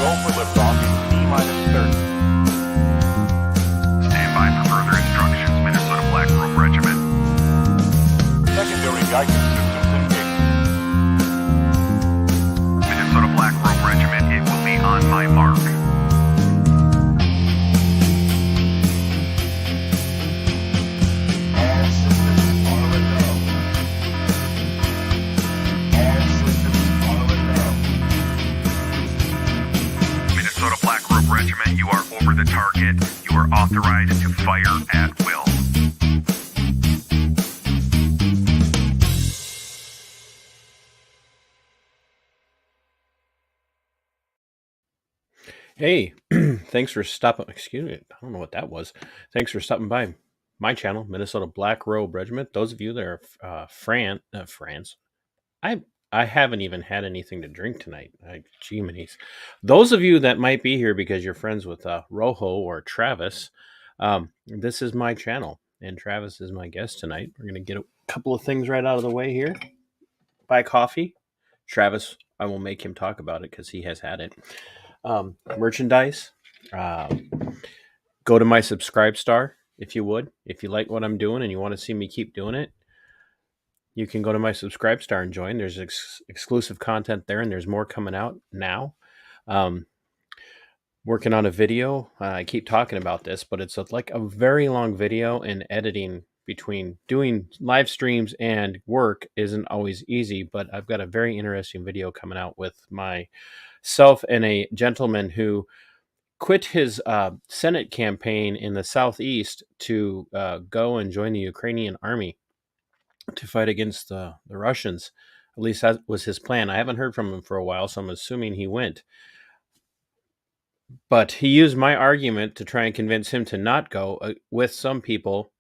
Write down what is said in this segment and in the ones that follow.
Go for liftoff in T-minus 30. Stand by for further instructions, Minnesota Black Robe Regiment. Secondary guidance systems engaged. Minnesota Black Robe Regiment, it will be on my mark. All systems are a go. All systems are a go. Minnesota Black Robe Regiment, you are over the target. You are authorized to fire at will. Hey, thanks for stopping. Excuse me, I don't know what that was. Thanks for stopping by my channel, Minnesota Black Robe Regiment. Those of you that are France, I haven't even had anything to drink tonight. Jiminy's. Those of you that might be here because you're friends with Rojo or Travis, this is my channel, and Travis is my guest tonight. We're gonna get a couple of things right out of the way here. Buy coffee. Travis, I will make him talk about it because he has had it. Merchandise. Go to my subscribe star if you would. If you like what I'm doing and you want to see me keep doing it, you can go to my subscribe star and join. There's exclusive content there, and there's more coming out now. Working on a video. I keep talking about this, but it's like a very long video, and editing between doing live streams and work isn't always easy, but I've got a very interesting video coming out with myself and a gentleman who quit his Senate campaign in the Southeast to go and join the Ukrainian army to fight against the Russians. At least that was his plan. I haven't heard from him for a while, so I'm assuming he went. But he used my argument to try and convince him to not go with some people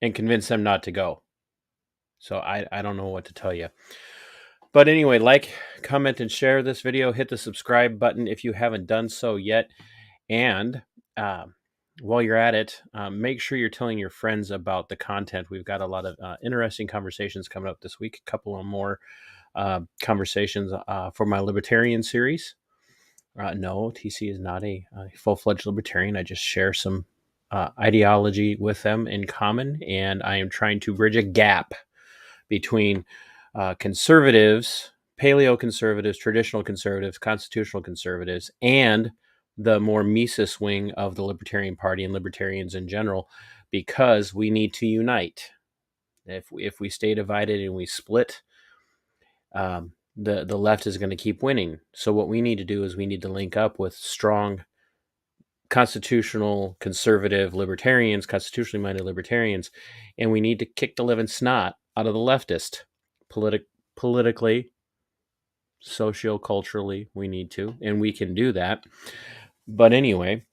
and convince them not to go. So I don't know what to tell you. But anyway, like, comment, and share this video. Hit the subscribe button if you haven't done so yet. And while you're at it, make sure you're telling your friends about the content. We've got a lot of interesting conversations coming up this week. A couple of more conversations for my libertarian series. No, TC is not a full-fledged libertarian. I just share some ideology with them in common, and I am trying to bridge a gap between conservatives, paleo-conservatives, traditional conservatives, constitutional conservatives, and the more Mises wing of the Libertarian Party and libertarians in general, because we need to unite. If we stay divided and we split, the left is going to keep winning. So what we need to do is we need to link up with strong constitutional conservative libertarians, constitutionally minded libertarians, and we need to kick the living snot out of the leftist. Politically, socio-culturally, we need to, and we can do that. But anyway,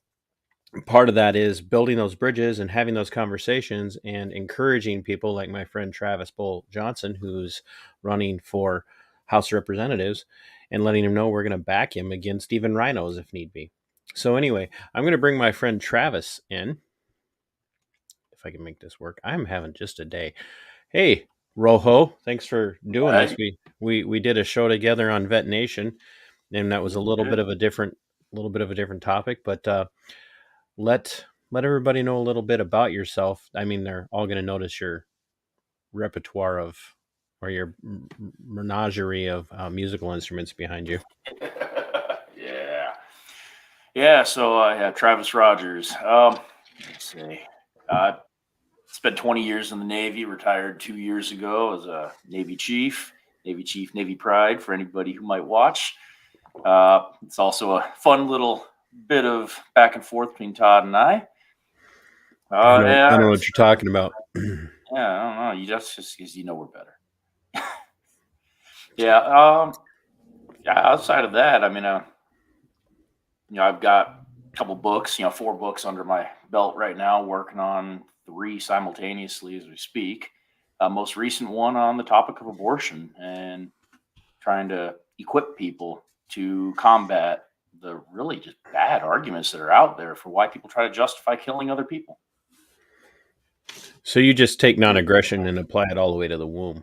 part of that is building those bridges and having those conversations and encouraging people like my friend Travis Bull Johnson, who's running for House of Representatives, and letting him know we're going to back him against even rhinos if need be. So anyway, I'm going to bring my friend Travis in. If I can make this work. I'm having just a day. Hey, Rojo, thanks for doing this. We did a show together on Vet Nation, and that was a little bit of a different topic, but let everybody know a little bit about yourself. I mean, they're all going to notice your repertoire of, or your menagerie of musical instruments behind you. Yeah. So Travis Rogers. Let's see. Spent 20 years in the Navy, retired 2 years ago as a Navy Chief, Navy Pride for anybody who might watch. It's also a fun little bit of back and forth between Todd and I. I don't know what you're talking about. Yeah, I don't know. You just because you know we're better. Yeah. Outside of that, I mean, I've got a couple books, 4 books under my belt right now, working on 3 simultaneously as we speak. Most recent one on the topic of abortion and trying to equip people to combat the really just bad arguments that are out there for why people try to justify killing other people. So you just take non-aggression and apply it all the way to the womb.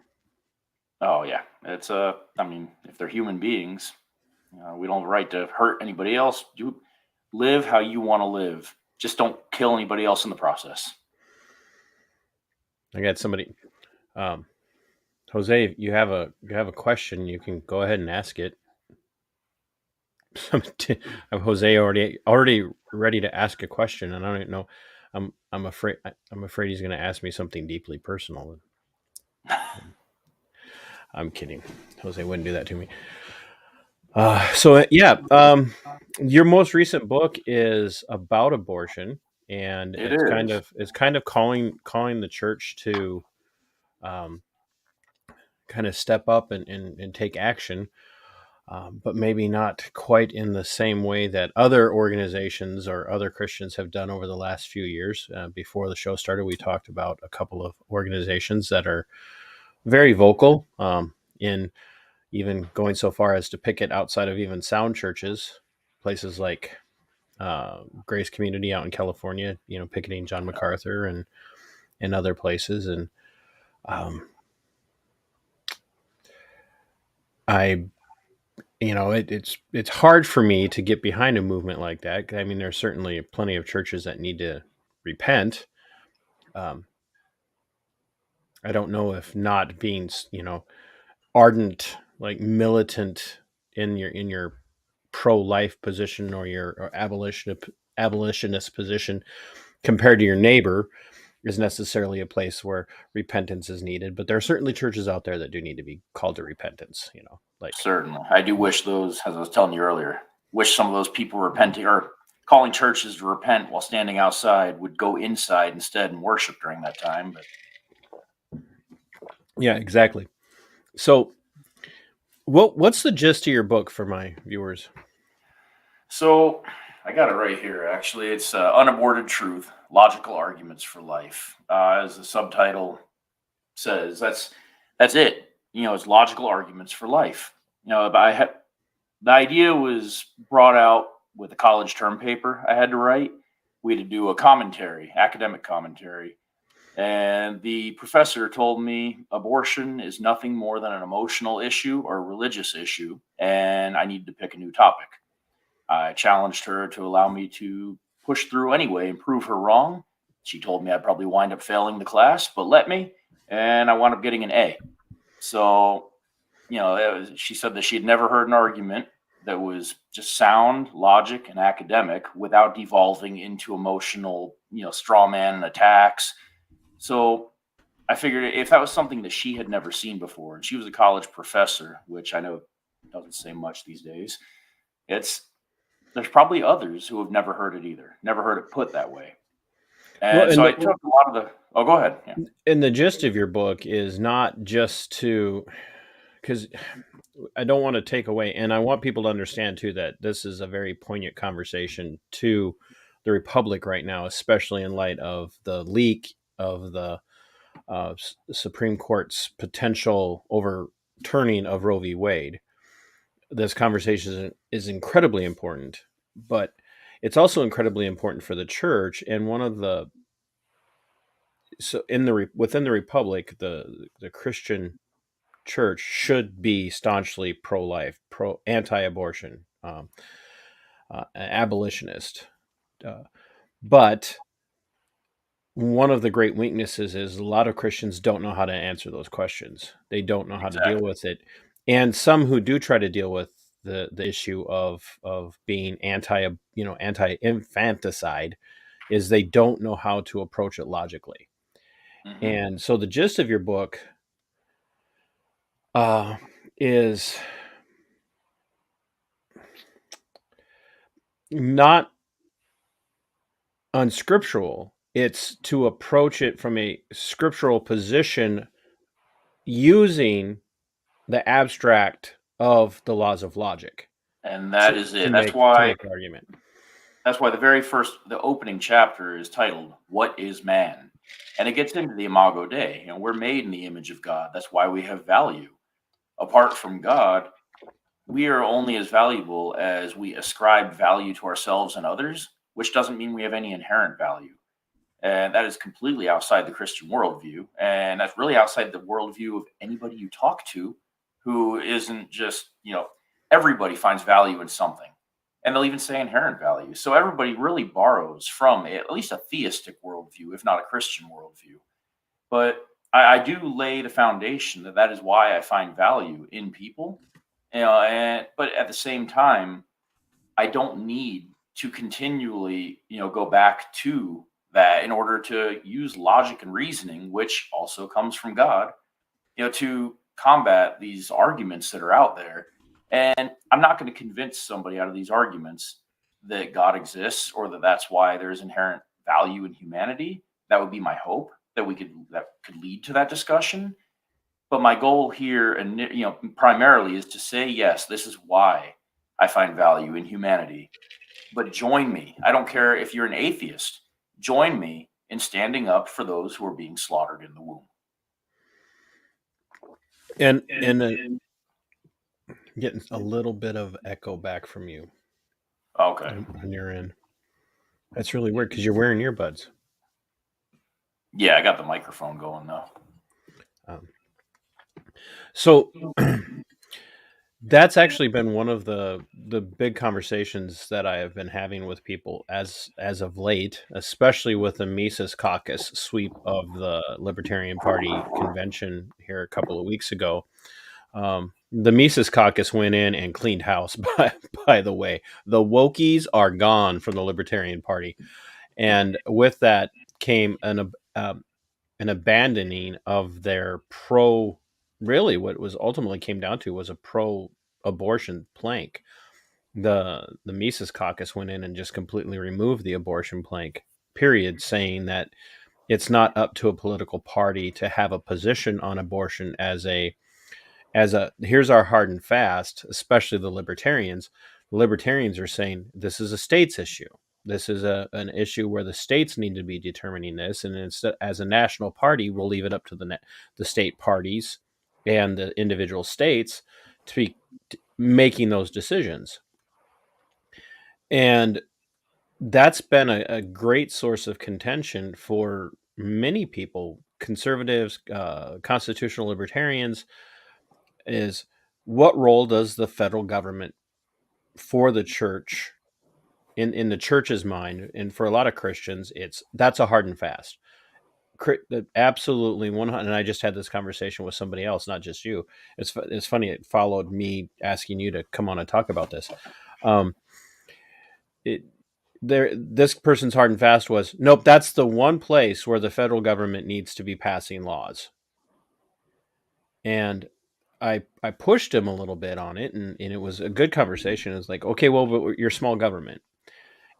Oh yeah, it's I mean, if they're human beings, We don't have the right to hurt anybody else. You live how you want to live. Just don't kill anybody else in the process. I got somebody. Jose, you have a question. You can go ahead and ask it. Jose already ready to ask a question, and I don't know. I'm afraid he's going to ask me something deeply personal. I'm kidding. Jose wouldn't do that to me. Your most recent book is about abortion, and it's kind of calling the church to kind of step up and take action, but maybe not quite in the same way that other organizations or other Christians have done over the last few years. Before the show started, we talked about a couple of organizations that are very vocal in even going so far as to picket outside of even sound churches, places like Grace Community out in California, picketing John MacArthur and other places. And it's hard for me to get behind a movement like that. I mean, there's certainly plenty of churches that need to repent. I don't know if not being, ardent, like militant in your pro-life position or your abolitionist position compared to your neighbor is necessarily a place where repentance is needed. But there are certainly churches out there that do need to be called to repentance. Certainly. I do wish those, as I was telling you earlier, wish some of those people repenting or calling churches to repent while standing outside would go inside instead and worship during that time. But yeah, exactly. So what's the gist of your book for my viewers? So I got it right here, actually. It's Unaborted Truth, Logical Arguments for Life. As the subtitle says, that's it. It's logical arguments for life. The idea was brought out with a college term paper I had to write. We had to do a commentary, academic commentary. And the professor told me abortion is nothing more than an emotional issue or a religious issue, and I needed to pick a new topic. I challenged her to allow me to push through anyway and prove her wrong. She told me I'd probably wind up failing the class, but let me, and I wound up getting an A. So, she said that she had never heard an argument that was just sound, logic, and academic without devolving into emotional, straw man attacks. So I figured if that was something that she had never seen before, and she was a college professor, which I know doesn't say much these days, there's probably others who have never heard it either, never heard it put that way. And so I took a lot of the. Oh, go ahead. Yeah. And the gist of your book is not just because I don't want to take away, and I want people to understand too that this is a very poignant conversation to the Republic right now, especially in light of the leak of the Supreme Court's potential overturning of Roe v. Wade. This conversation is incredibly important, but it's also incredibly important for the church. And within the Republic, the Christian church should be staunchly pro-life, anti-abortion, abolitionist. But one of the great weaknesses is a lot of Christians don't know how to answer those questions. They don't know how to deal with it. And some who do try to deal with the issue of being anti-infanticide is they don't know how to approach it logically. Mm-hmm. And so the gist of your book is not unscriptural. It's to approach it from a scriptural position using the abstract of the laws of logic. And that is it. That's why the opening chapter is titled, What is Man? And it gets into the Imago Dei. We're made in the image of God. That's why we have value. Apart from God, we are only as valuable as we ascribe value to ourselves and others, which doesn't mean we have any inherent value. And that is completely outside the Christian worldview. And that's really outside the worldview of anybody you talk to who isn't just, everybody finds value in something. And they'll even say inherent value. So everybody really borrows from at least a theistic worldview, if not a Christian worldview. But I do lay the foundation that is why I find value in people. But at the same time, I don't need to continually, go back to that in order to use logic and reasoning, which also comes from God, to combat these arguments that are out there. And I'm not going to convince somebody out of these arguments that God exists or that that's why there's inherent value in humanity. That would be my hope that could lead to that discussion. But my goal here, and primarily, is to say yes, this is why I find value in humanity. But join me. I don't care if you're an atheist. Join me in standing up for those who are being slaughtered in the womb. And getting a little bit of echo back from you Okay. on your end. That's really weird because you're wearing earbuds. Yeah, I got the microphone going though. So that's actually been one of the big conversations that I have been having with people as of late, especially with the Mises Caucus sweep of the Libertarian Party convention here a couple of weeks ago. The Mises Caucus went in and cleaned house. By the way, the wokies are gone from the Libertarian Party, and with that came an abandoning of their really what was ultimately came down to was a pro-abortion plank. The Mises Caucus went in and just completely removed the abortion plank, period, saying that it's not up to a political party to have a position on abortion as a here's our hard and fast, especially the libertarians. The libertarians are saying this is a states issue. This is an issue where the states need to be determining this, and instead, as a national party, we'll leave it up to the state parties and the individual states to be making those decisions. And that's been a great source of contention for many people, conservatives, constitutional libertarians, is what role does the federal government for the church in the church's mind, and for a lot of Christians, that's a hard and fast. Absolutely 100. And I just had this conversation with somebody else, not just you. It's funny. It followed me asking you to come on and talk about this. This person's hard and fast was, nope, that's the one place where the federal government needs to be passing laws. And I pushed him a little bit on it, and it was a good conversation. It's like, okay, well, but you're small government.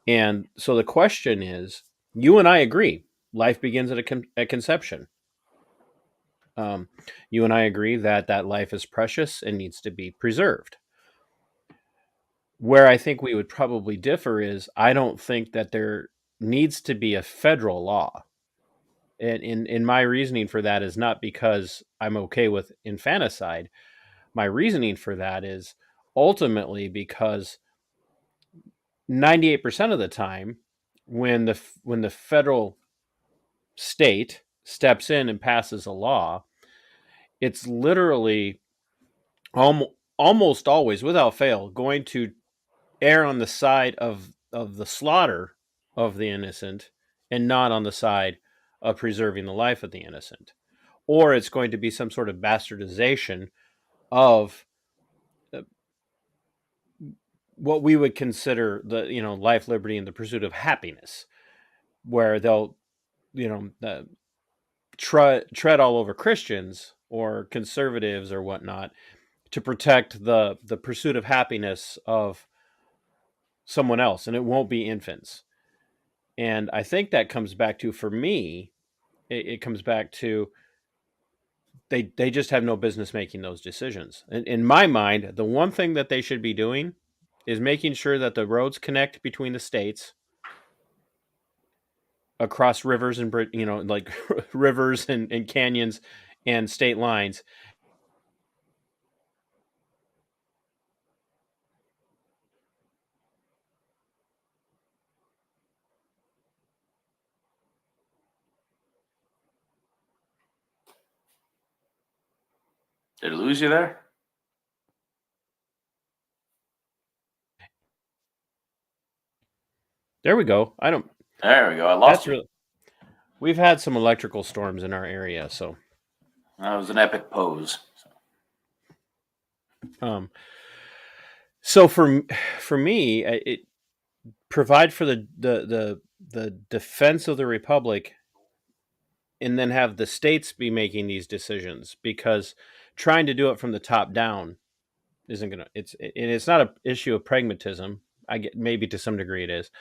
And so the question is, you and I agree, life begins at conception. You and I agree that life is precious and needs to be preserved. Where I think we would probably differ is, I don't think that there needs to be a federal law. And in my reasoning for that is not because I'm okay with infanticide. My reasoning for that is ultimately because 98% of the time, when the federal state steps in and passes a law, it's literally almost always, without fail, going to err on the side of the slaughter of the innocent and not on the side of preserving the life of the innocent. Or it's going to be some sort of bastardization of what we would consider the life, liberty, and the pursuit of happiness, where they'll tread all over Christians or conservatives or whatnot to protect the pursuit of happiness of someone else, and it won't be infants. And I think that comes back to, for me, it comes back to they just have no business making those decisions. In my mind, the one thing that they should be doing is making sure that the roads connect between the states across rivers and like rivers and canyons and state lines. Did I lose you there? There we go. I don't. There we go. I lost That's you. really. We've had some electrical storms in our area, so. That was an epic pose. Um, so for me, it provide for the defense of the republic, and then have the states be making these decisions, because trying to do it from the top down isn't gonna. It's not an issue of pragmatism. I get, maybe to some degree it is,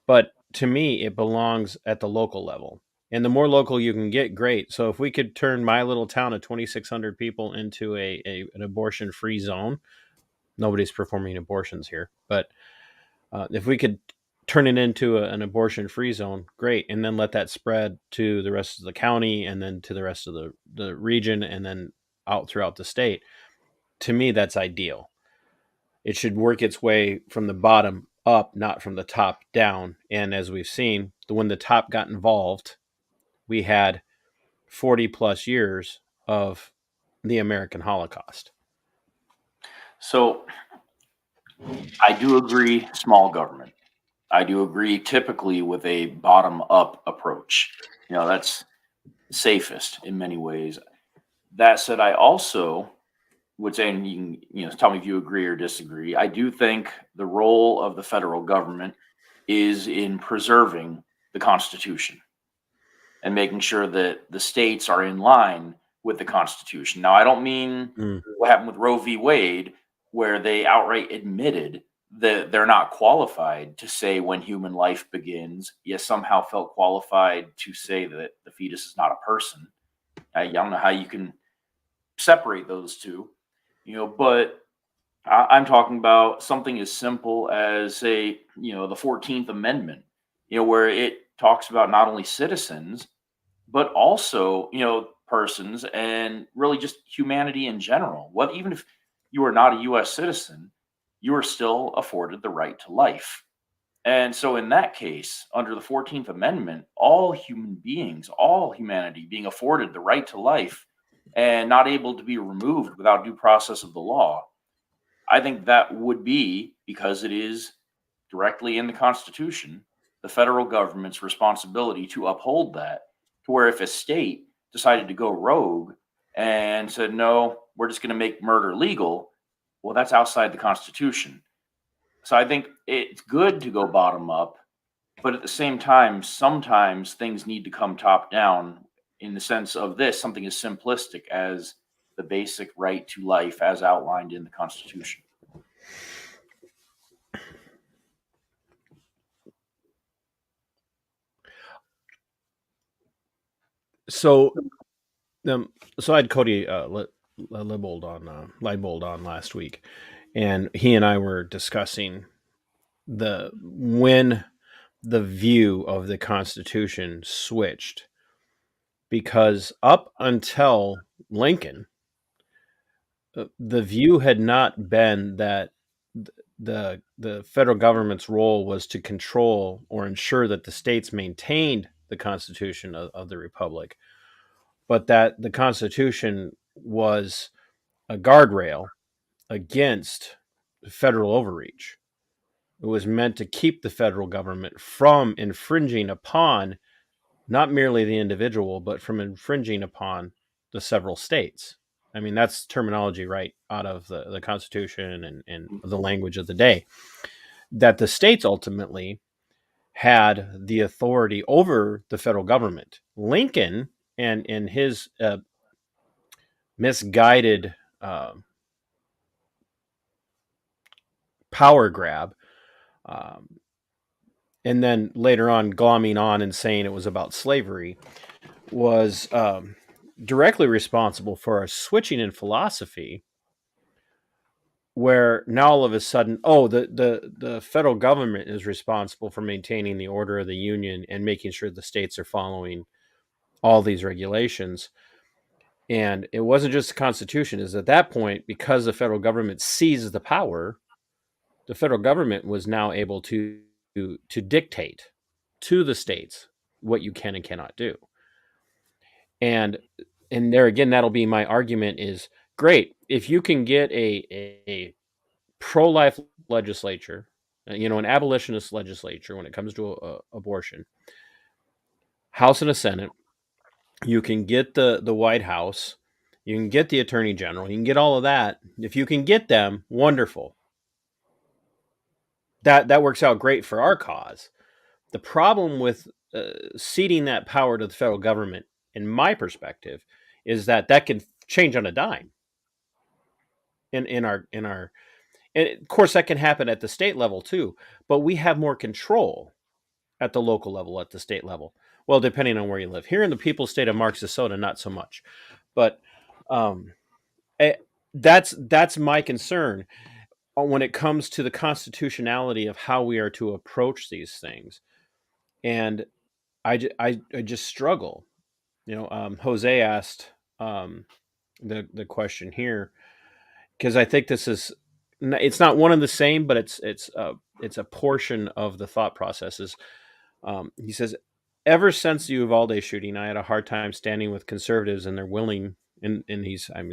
but to me it belongs at the local level. And the more local you can get, great. So if we could turn my little town of 2,600 people into an abortion free zone, nobody's performing abortions here, but if we could turn it into an abortion free zone, great. And then let that spread to the rest of the county, and then to the rest of the region, and then out throughout the state. To me, that's ideal. It should work its way from the bottom up, not from the top down. And as we've seen, when the top got involved, we had 40 plus years of the American Holocaust. So I do agree, small government. I do agree typically with a bottom up approach. That's safest in many ways. That said, I also would say, and you can tell me if you agree or disagree, I do think the role of the federal government is in preserving the Constitution and making sure that the states are in line with the Constitution. Now, I don't mean what happened with Roe v. Wade, where they outright admitted that they're not qualified to say when human life begins, yet somehow felt qualified to say that the fetus is not a person. I don't know how you can separate those two, but I'm talking about something as simple as, say, the 14th Amendment, where it talks about not only citizens, but also, persons, and really just humanity in general. What, even if you are not a U.S. citizen, you are still afforded the right to life. And so, in that case, under the 14th Amendment, all human beings, all humanity being afforded the right to life and not able to be removed without due process of the law, I think that would be, because it is directly in the Constitution, the federal government's responsibility to uphold that. To where if a state decided to go rogue and said, no, we're just going to make murder legal, well, that's outside the Constitution. So I think it's good to go bottom up, but at the same time, sometimes things need to come top down, in the sense of this, something as simplistic as the basic right to life as outlined in the Constitution. So, so I had Cody Leibold on last week, and he and I were discussing when the view of the Constitution switched, because up until Lincoln, the view had not been that the federal government's role was to control or ensure that the states maintained the Constitution of the Republic, but that the Constitution was a guardrail against federal overreach. It was meant to keep the federal government from infringing upon not merely the individual, but from infringing upon the several states. I mean, that's terminology right out of the Constitution and the language of the day, that the states ultimately had the authority over the federal government. Lincoln and his misguided power grab, and then later on glomming on and saying it was about slavery, was directly responsible for a switching in philosophy, where now all of a sudden, the federal government is responsible for maintaining the order of the union and making sure the states are following all these regulations. And it wasn't just the Constitution. Is at that point, because the federal government seized the power, the federal government was now able to dictate to the states what you can and cannot do. And there again, that'll be my argument: is great if you can get a pro-life legislature an abolitionist legislature when it comes to abortion, House and a Senate. You can get the White House, you can get the Attorney General, you can get all of that. If you can get them, wonderful. That works out great for our cause. The problem with ceding that power to the federal government, in my perspective, is that can change on a dime. In our and of course that can happen at the state level too, but we have more control at the local level, at the state level. Well, depending on where you live. Here in the People's State of Marxisota, not so much. But that's my concern when it comes to the constitutionality of how we are to approach these things. And I just struggle. Jose asked the question here, because I think this is, it's not one and the same, but it's a portion of the thought processes. He says, ever since the Uvalde shooting, I had a hard time standing with conservatives and their willing, and I'm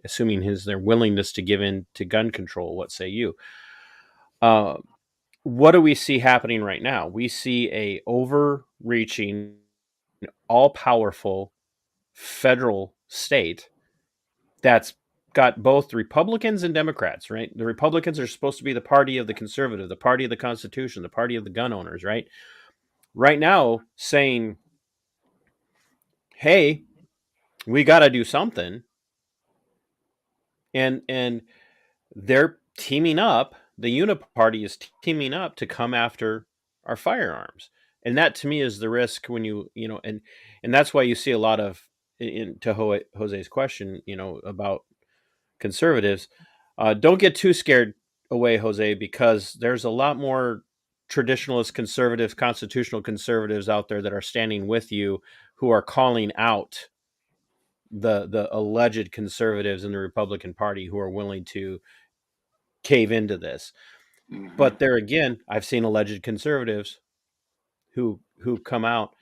assuming their willingness to give in to gun control. What say you? What do we see happening right now? We see a overreaching, all-powerful federal state that's got both Republicans and Democrats, right? The Republicans are supposed to be the party of the conservative, the party of the Constitution, the party of the gun owners, right? Right now, saying, hey, we got to do something. And they're teaming up. The Uniparty is teaming up to come after our firearms. And that to me is the risk when and that's why you see a lot of, to Jose's question, about conservatives, don't get too scared away, Jose, because there's a lot more traditionalist conservatives, constitutional conservatives out there that are standing with you, who are calling out the alleged conservatives in the Republican Party who are willing to cave into this. Mhm. But there again, I've seen alleged conservatives who come out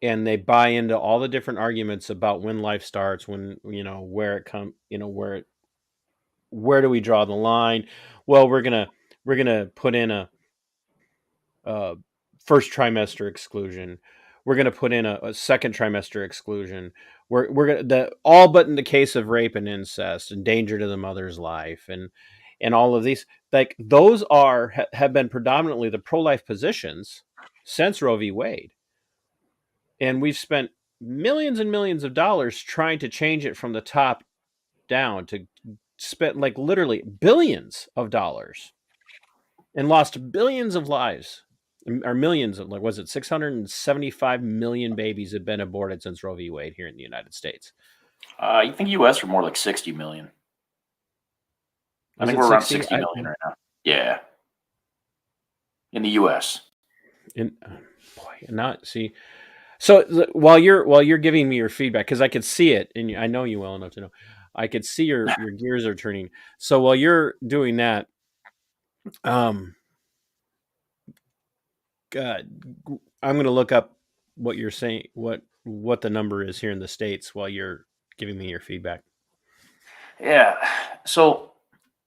and they buy into all the different arguments about when life starts, when where it comes, where do we draw the line? Well, we're gonna put in a first trimester exclusion. We're gonna put in a second trimester exclusion. We're gonna all but in the case of rape and incest and danger to the mother's life and all of these, like those have been predominantly the pro-life positions since Roe v. Wade, and we've spent millions and millions of dollars trying to change it from the top down, to spent like literally billions of dollars and lost billions of lives, or millions of, like, was it 675 million babies have been aborted since Roe v. Wade here in the United States. You think U.S. are more like 60 million? I think we're around 60 million right now. Yeah, in the U.S. So while you're giving me your feedback, because I could see it, and I know you well enough to know, I could see your gears are turning. So while you're doing that, God, I'm going to look up what you're saying, what the number is here in the States, while you're giving me your feedback. Yeah. So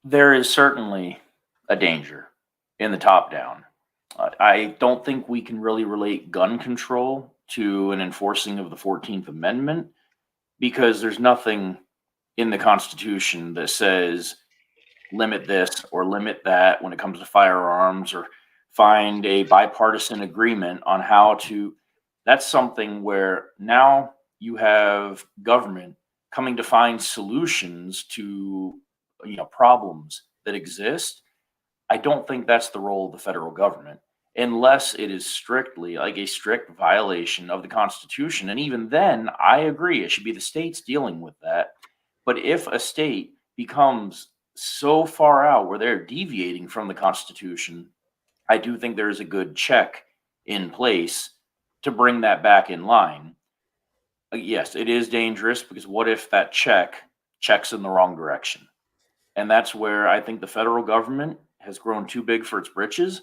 there is certainly a danger in the top down. I don't think we can really relate gun control to an enforcing of the 14th Amendment, because there's nothing in the Constitution that says limit this or limit that when it comes to firearms, or find a bipartisan agreement on how to. That's something where now you have government coming to find solutions to problems that exist. I don't think that's the role of the federal government, unless it is strictly like a strict violation of the Constitution. And even then, I agree, it should be the states dealing with that. But if a state becomes so far out where they're deviating from the Constitution, I do think there is a good check in place to bring that back in line. Yes, it is dangerous, because what if that checks in the wrong direction? And that's where I think the federal government has grown too big for its britches.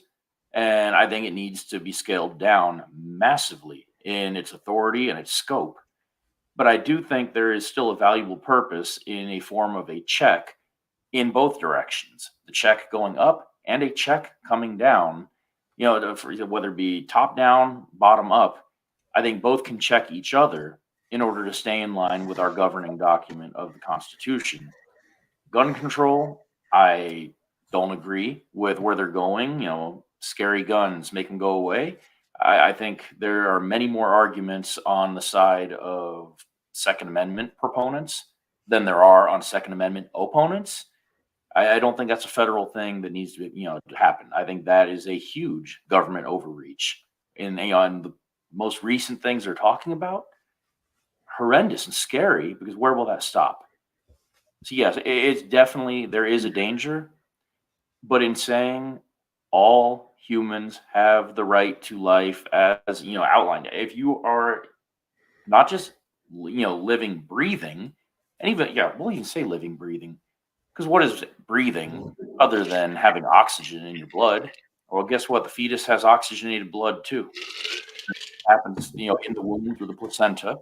And I think it needs to be scaled down massively in its authority and its scope. But I do think there is still a valuable purpose in a form of a check in both directions. The check going up and a check coming down, whether it be top down, bottom up, I think both can check each other in order to stay in line with our governing document of the Constitution. Gun control, I don't agree with where they're going. Scary guns, make them go away. I think there are many more arguments on the side of Second Amendment proponents than there are on Second Amendment opponents. I don't think that's a federal thing that needs to happen. I think that is a huge government overreach. And the most recent things they're talking about, horrendous and scary, because where will that stop? So yes, it's definitely, there is a danger, but in saying all humans have the right to life as outlined, if you are not just living, breathing, and even we'll even say living, breathing, because what is breathing other than having oxygen in your blood? Well, guess what? The fetus has oxygenated blood too. It happens, in the womb through the placenta.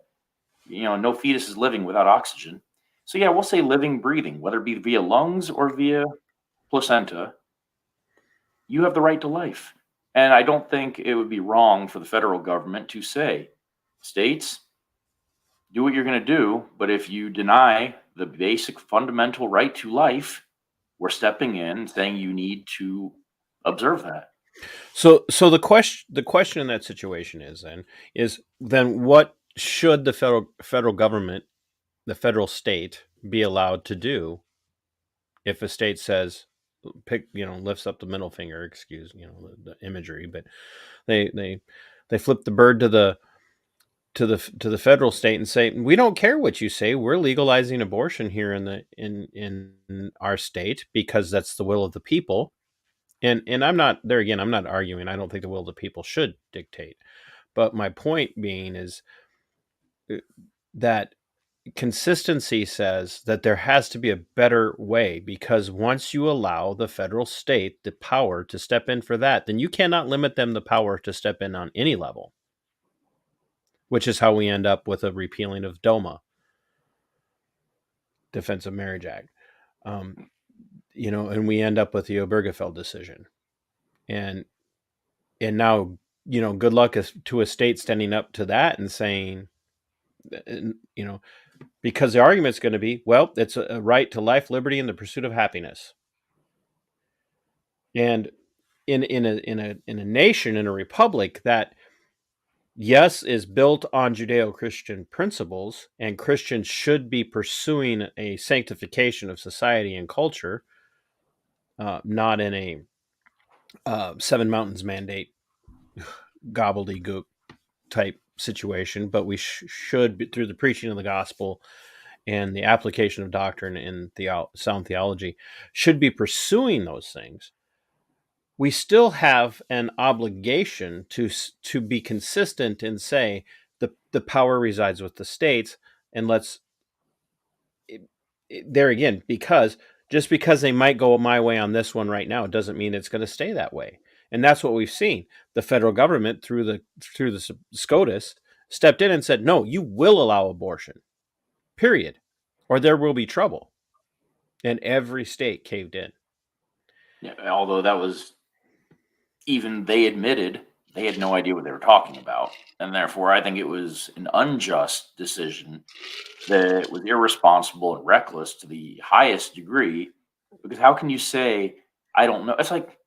No fetus is living without oxygen. So yeah, we'll say living, breathing, whether it be via lungs or via placenta, you have the right to life. And I don't think it would be wrong for the federal government to say, states, do what you're going to do, but if you deny the basic fundamental right to life, we're stepping in and saying you need to observe that. So the question in that situation is then what should the federal government, the federal state, be allowed to do if a state says, lifts up the middle finger, excuse the imagery, but they flip the bird to the federal state and say, we don't care what you say, we're legalizing abortion here in our state because that's the will of the people. And I'm not there again, I'm not arguing, I don't think the will of the people should dictate. But my point being is that consistency says that there has to be a better way, because once you allow the federal state the power to step in for that, then you cannot limit them the power to step in on any level, which is how we end up with a repealing of DOMA, Defense of Marriage Act, and we end up with the Obergefell decision. And now, good luck to a state standing up to that and saying, because the argument's going to be, well, it's a right to life, liberty, and the pursuit of happiness. And in a nation, in a republic that, yes, is built on Judeo-Christian principles, and Christians should be pursuing a sanctification of society and culture, not in a Seven Mountains mandate gobbledygook type situation, but we should, through the preaching of the gospel and the application of doctrine and sound theology, should be pursuing those things. We still have an obligation to be consistent and say the power resides with the states, and there again, because just because they might go my way on this one right now doesn't mean it's going to stay that way. And that's what we've seen. The federal government through the SCOTUS stepped in and said, no, you will allow abortion, period, or there will be trouble. And every state caved in. Yeah, although that was, even they admitted they had no idea what they were talking about. And therefore, I think it was an unjust decision that was irresponsible and reckless to the highest degree. Because how can you say, I don't know? It's like,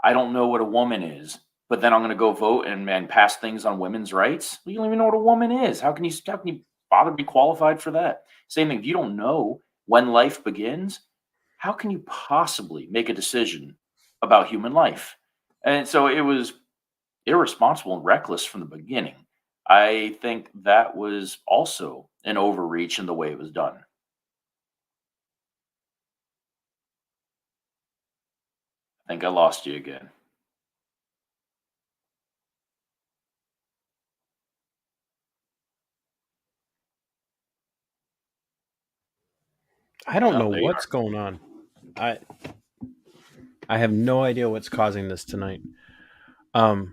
I don't know what a woman is, but then I'm going to go vote and pass things on women's rights. You don't even know what a woman is. How can you bother to be qualified for that? Same thing. If you don't know when life begins, how can you possibly make a decision about human life? And so it was irresponsible and reckless from the beginning. I think that was also an overreach in the way it was done. I think I lost you again. I don't Oh, know there you what's going on. I have no idea what's causing this tonight. I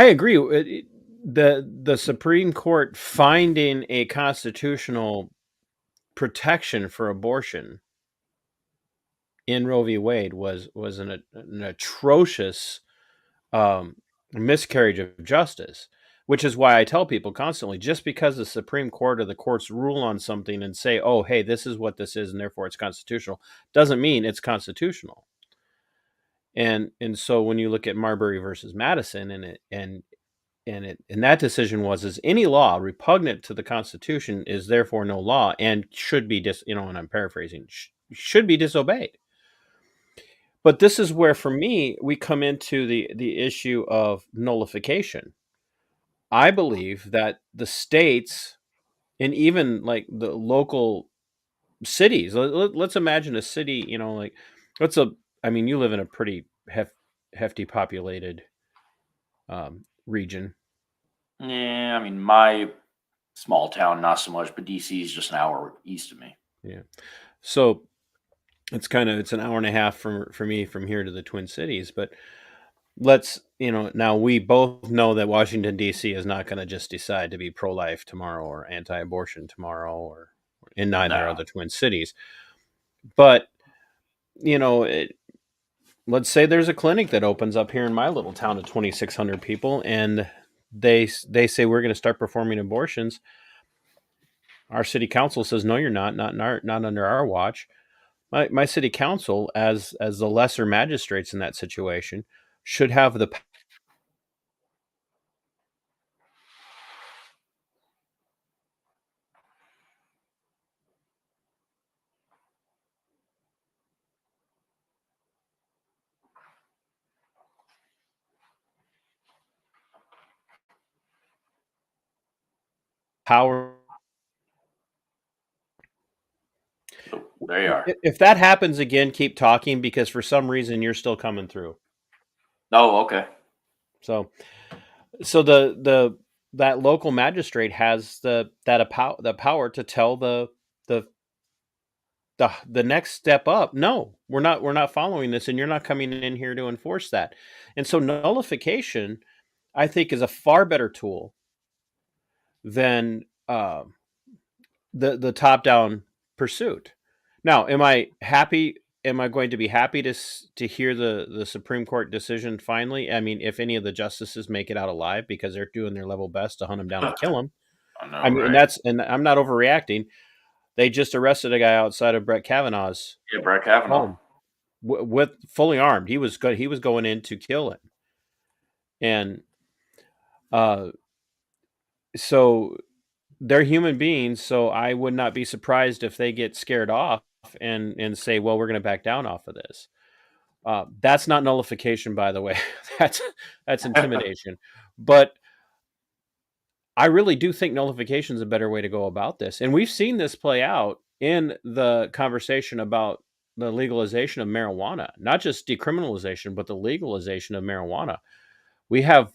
agree. The Supreme Court finding a constitutional protection for abortion in Roe v. Wade was an atrocious miscarriage of justice, which is why I tell people constantly, just because the Supreme Court or the courts rule on something and say, oh, hey, this is what this is, and therefore it's constitutional, doesn't mean it's constitutional. And so when you look at Marbury versus Madison, and that decision is any law repugnant to the Constitution is therefore no law and should be and I'm paraphrasing, should be disobeyed. But this is where, for me, we come into the issue of nullification. I believe that the states and even like the local cities, let's imagine a city, like you live in a pretty hefty populated region. Yeah, I mean, my small town, not so much, but DC is just an hour east of me. Yeah. So it's an hour and a half for me from here to the Twin Cities. But now we both know that Washington, D.C. is not going to just decide to be pro-life tomorrow or anti-abortion tomorrow, or in neither are the Twin Cities. But, let's say there's a clinic that opens up here in my little town of 2,600 people, and they say we're going to start performing abortions. Our city council says, no, you're not under our watch. My city council, as the lesser magistrates in that situation, should have the power. There you are. If that happens again, keep talking, because for some reason you're still coming through. Oh, okay. So that local magistrate has the power to tell the next step up, no, we're not following this, and you're not coming in here to enforce that. And so nullification, I think, is a far better tool than the top-down pursuit. Now, am I happy? Am I going to be happy to hear the Supreme Court decision finally? I mean, if any of the justices make it out alive, because they're doing their level best to hunt them down and kill them. I know, right? And I'm not overreacting. They just arrested a guy outside of Brett Kavanaugh's home with fully armed. He was good. He was going in to kill him. And so they're human beings. So I would not be surprised if they get scared off and say, well, we're going to back down off of this. That's not nullification, by the way. That's intimidation. But I really do think nullification is a better way to go about this. And we've seen this play out in the conversation about the legalization of marijuana, not just decriminalization, but the legalization of marijuana. We have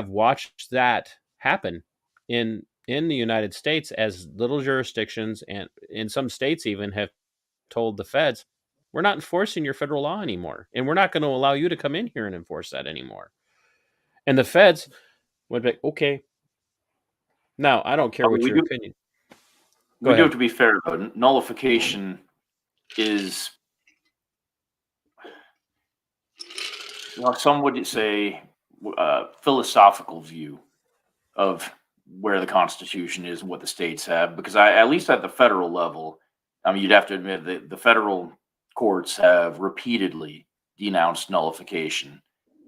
watched that happen in the United States, as little jurisdictions and in some states even have told the feds, we're not enforcing your federal law anymore, and we're not going to allow you to come in here and enforce that anymore. And the feds would be like, okay. Now, I don't care what your opinion. We do have to be fair, though. Nullification is, some would say, a philosophical view of where the Constitution is and what the states have. Because at least at the federal level, I mean, you'd have to admit that the federal courts have repeatedly denounced nullification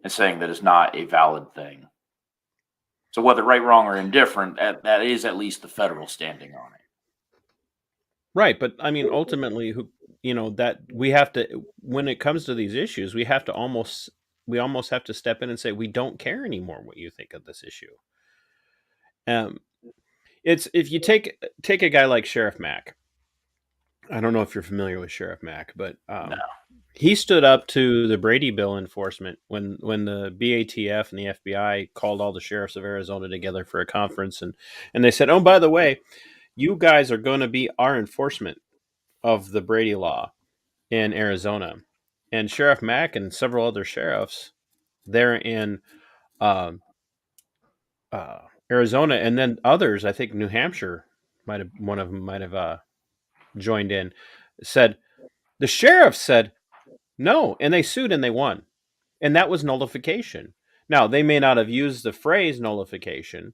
and saying that it's not a valid thing. So whether right, wrong, or indifferent, that is at least the federal standing on it. Right, but I mean, ultimately, that we have to, when it comes to these issues, we almost have to step in and say, we don't care anymore what you think of this issue. It's, if you take a guy like Sheriff Mack. I don't know if you're familiar with Sheriff Mack, but No. He stood up to the Brady Bill enforcement when the BATF and the FBI called all the sheriffs of Arizona together for a conference, and they said, oh, by the way, you guys are going to be our enforcement of the Brady law in Arizona. And Sheriff Mack and several other sheriffs there in Arizona, and then others, I think New Hampshire one of them might have joined in, said, the sheriff said, No, and they sued and they won. And that was nullification. Now, they may not have used the phrase nullification,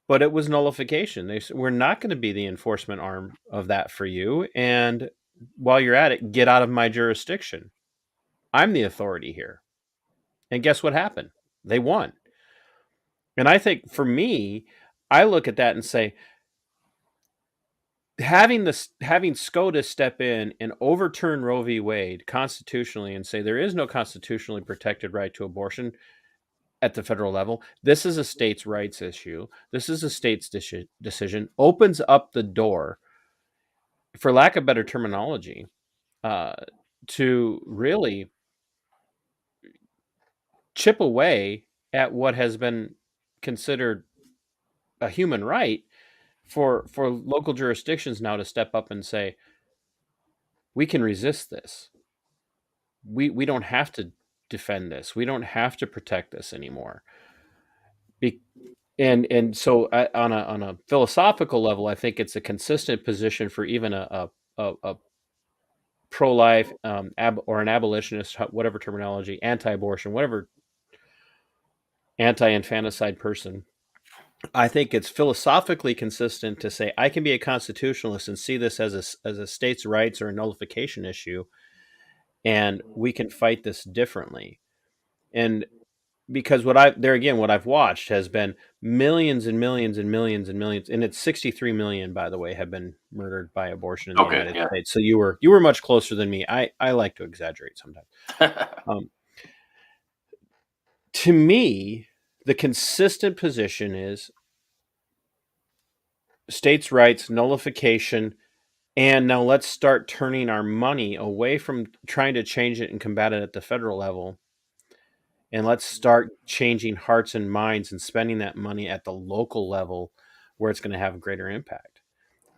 but it was nullification. They said, we're not going to be the enforcement arm of that for you. And while you're at it, get out of my jurisdiction. I'm the authority here. And guess what happened? They won. And I think for me, I look at that and say, having SCOTUS step in and overturn Roe v. Wade constitutionally and say there is no constitutionally protected right to abortion at the federal level. This is a states' rights issue. This is a state's decision. Opens up the door, for lack of better terminology, to really chip away at what has been considered a human right for local jurisdictions now to step up and say, we can resist this. We don't have to defend this. We don't have to protect this anymore. And so on a philosophical level, I think it's a consistent position for even a pro-life or an abolitionist, whatever terminology, anti-abortion, whatever, anti-infanticide person. I think it's philosophically consistent to say I can be a constitutionalist and see this as a states' rights or a nullification issue, and we can fight this differently. And because what I've watched has been millions and millions and millions and millions, and it's 63 million, by the way, have been murdered by abortion in the Okay, United yeah. States. So you were much closer than me. I like to exaggerate sometimes. To me, the consistent position is states' rights, nullification, and now let's start turning our money away from trying to change it and combat it at the federal level. And let's start changing hearts and minds and spending that money at the local level where it's going to have a greater impact.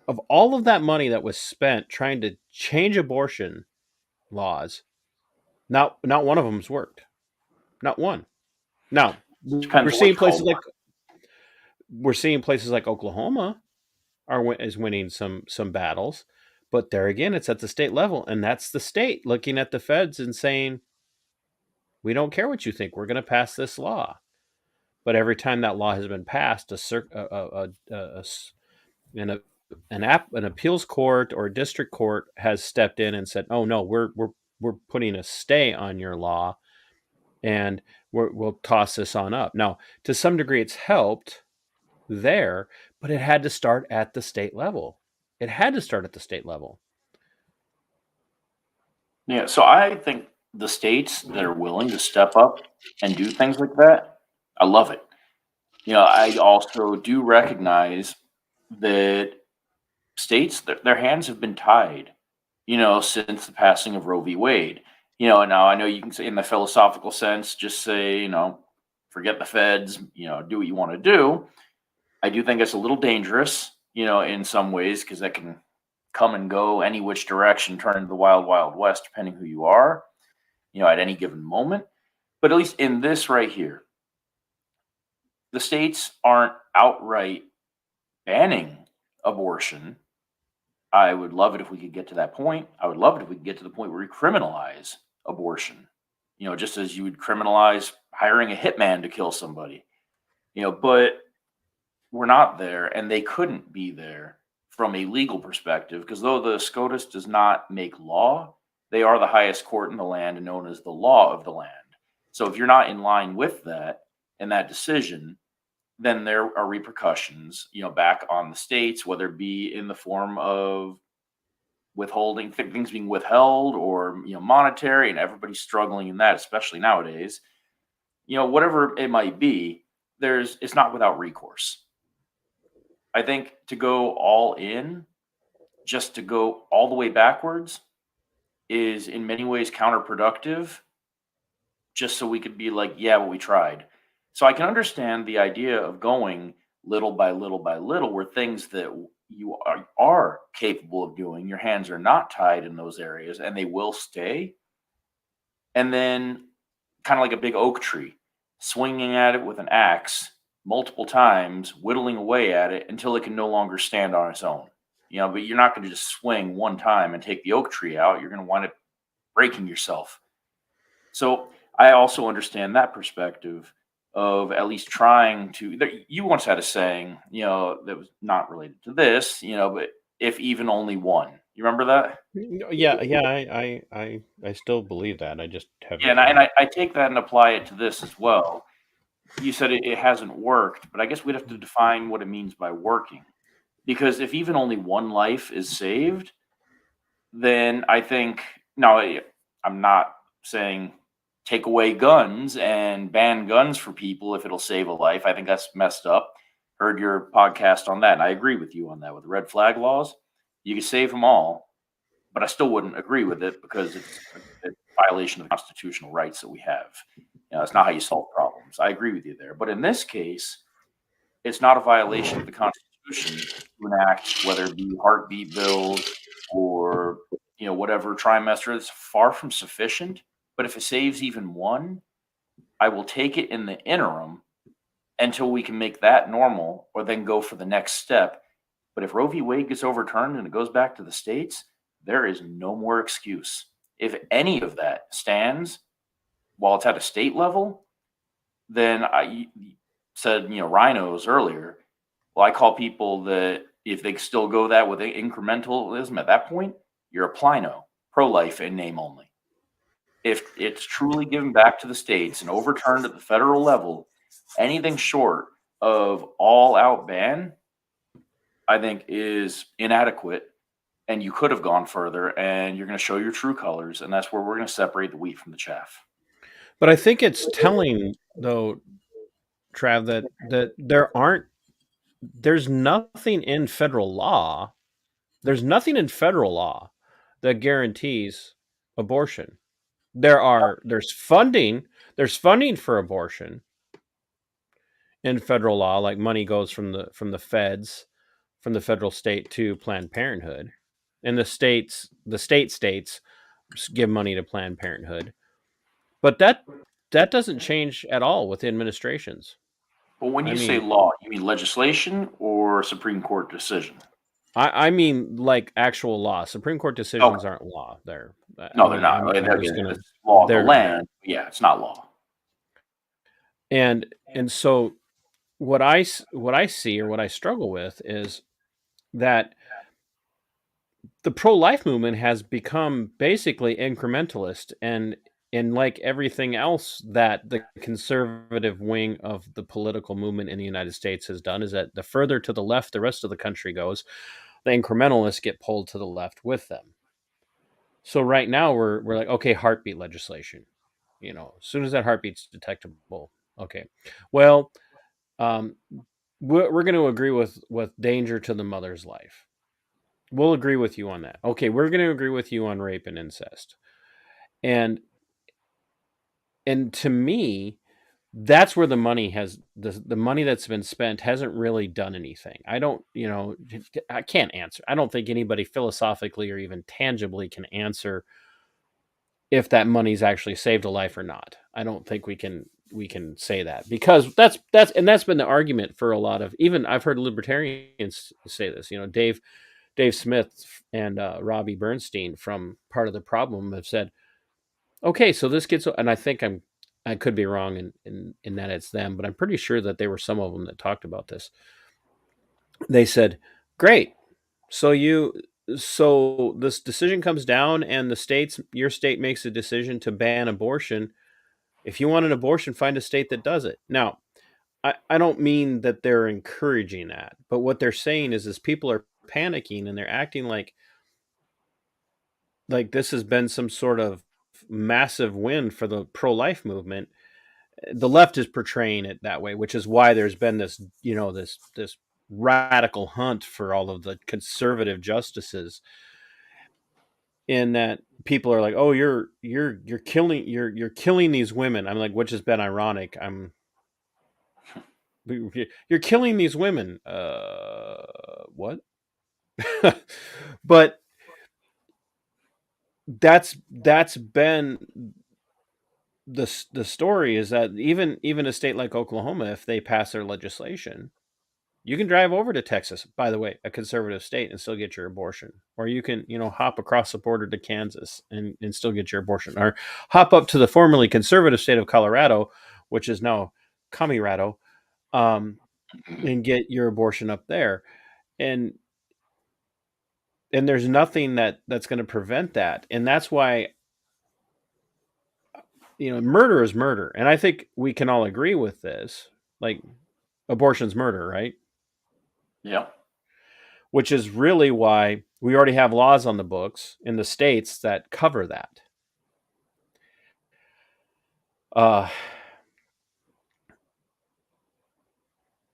Of all of that money that was spent trying to change abortion laws, not one of them's worked. Not one. Now, Depends we're on seeing what you call places like Oklahoma is winning some battles, but there again, it's at the state level, and that's the state looking at the feds and saying, we don't care what you think. We're going to pass this law. But every time that law has been passed, an appeals court or district court has stepped in and said, "Oh no, we're putting a stay on your law, and we'll toss this on up." Now, to some degree, it's helped there, but it had to start at the state level. It had to start at the state level. Yeah, so I think the states that are willing to step up and do things like that, I love it. I also do recognize that states, their hands have been tied, since the passing of Roe v. Wade. And now I know you can say in the philosophical sense, just say, forget the feds, do what you want to do. I do think it's a little dangerous, in some ways, because that can come and go any which direction, turn into the wild, wild west, depending who you are, at any given moment. But at least in this right here, the states aren't outright banning abortion. I would love it if we could get to that point. I would love it if we could get to the point where we criminalize abortion, just as you would criminalize hiring a hitman to kill somebody, but we're not there, and they couldn't be there from a legal perspective, because though the SCOTUS does not make law, they are the highest court in the land and known as the law of the land. So if you're not in line with that and that decision, then there are repercussions, back on the states, whether it be in the form of withholding, things being withheld, or monetary, and everybody's struggling in that, especially nowadays. Whatever it might be, it's not without recourse. I think to go all in, just to go all the way backwards, is in many ways counterproductive, just so we could be like, yeah, well, we tried. So I can understand the idea of going little by little by little, where things that you are capable of doing, your hands are not tied in those areas, and they will stay. And then kind of like a big oak tree, swinging at it with an axe multiple times, whittling away at it until it can no longer stand on its own. But you're not going to just swing one time and take the oak tree out. You're going to wind up breaking yourself. So I also understand that perspective of at least trying to. You once had a saying, that was not related to this, but if even only one. You remember that? Yeah, yeah, I still believe that. I just Yeah, haven't. and I take that and apply it to this as well. You said it hasn't worked, but I guess we'd have to define what it means by working. Because if even only one life is saved, then I think now I'm not saying take away guns and ban guns for people if it'll save a life. I think that's messed up. Heard your podcast on that, and I agree with you on that with the red flag laws. You can save them all, but I still wouldn't agree with it because it's a violation of the constitutional rights that we have. It's not how you solve problems. I agree with you there. But in this case, it's not a violation of the Constitution to enact whether it be heartbeat bills or whatever trimester. It's far from sufficient. But if it saves even one, I will take it in the interim until we can make that normal, or then go for the next step. But if Roe v. Wade gets overturned and it goes back to the states, there is no more excuse. If any of that stands while it's at a state level, then I said, rhinos earlier. Well, I call people that if they still go that with incrementalism at that point, you're a plino, pro-life in name only. If it's truly given back to the states and overturned at the federal level, anything short of all-out ban, I think is inadequate. And you could have gone further, and you're going to show your true colors, and that's where we're going to separate the wheat from the chaff. But I think it's telling, though, Trav, that there's nothing in federal law. There's nothing in federal law that guarantees abortion. There's funding. There's funding for abortion in federal law, like money goes from the feds, from the federal state to Planned Parenthood, and the state states give money to Planned Parenthood. But that doesn't change at all with administrations. But when I you say mean, law, you mean legislation or Supreme Court decision? I mean like actual law. Supreme Court decisions Okay. aren't law. No, they're not. I'm just gonna. It's law of the They're land. Yeah, it's not law. and so what I see or what I struggle with is that the pro-life movement has become basically incrementalist, and like everything else that the conservative wing of the political movement in the United States has done, is that the further to the left the rest of the country goes, the incrementalists get pulled to the left with them. So right now we're like, okay, heartbeat legislation. As soon as that heartbeat's detectable, okay. Well, um, we're going to agree with danger to the mother's life. We'll agree with you on that. Okay, we're going to agree with you on rape and incest. And to me, that's where the money has the money that's been spent hasn't really done anything. I can't answer. I don't think anybody philosophically or even tangibly can answer if that money's actually saved a life or not. I don't think we can say that, because that's been the argument for a lot of, even I've heard libertarians say this. Dave Smith and Robbie Bernstein from Part of the Problem have said, okay, so this gets, and I could be wrong in that it's them, but I'm pretty sure that there were some of them that talked about this. They said, great, so this decision comes down and your state makes a decision to ban abortion. If you want an abortion, find a state that does it. Now, I don't mean that they're encouraging that, but what they're saying is people are panicking and they're acting like this has been some sort of massive win for the pro-life movement. The left is portraying it that way, which is why there's been this, this radical hunt for all of the conservative justices, in that people are like, oh, you're killing these women. I'm like, which has been ironic. You're killing these women. What? But that's been the story, is that even a state like Oklahoma, if they pass their legislation, You can drive over to Texas, by the way, a conservative state, and still get your abortion. Or you can, hop across the border to Kansas and still get your abortion. Or hop up to the formerly conservative state of Colorado, which is now Comirado, and get your abortion up there. And there's nothing that's going to prevent that. And that's why, murder is murder. And I think we can all agree with this. Like, abortion's murder, right? Yeah. Which is really why we already have laws on the books in the states that cover that.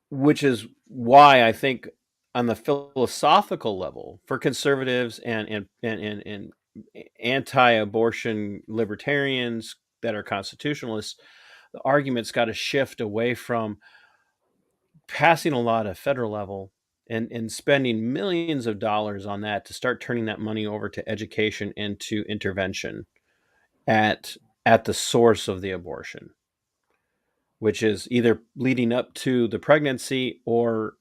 Which is why I think on the philosophical level, for conservatives and anti-abortion libertarians that are constitutionalists, the argument's got to shift away from passing a law at a federal level and spending millions of dollars on that to start turning that money over to education and to intervention at the source of the abortion, which is either leading up to the pregnancy or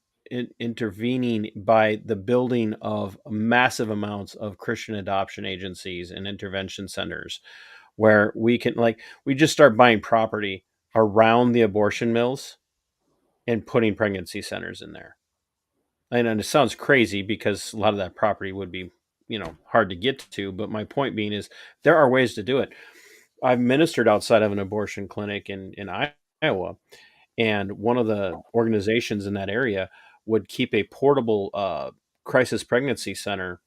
intervening by the building of massive amounts of Christian adoption agencies and intervention centers where we can, we just start buying property around the abortion mills and putting pregnancy centers in there. And it sounds crazy because a lot of that property would be, hard to get to. But my point being is there are ways to do it. I've ministered outside of an abortion clinic in Iowa, and one of the organizations in that area would keep a portable crisis pregnancy center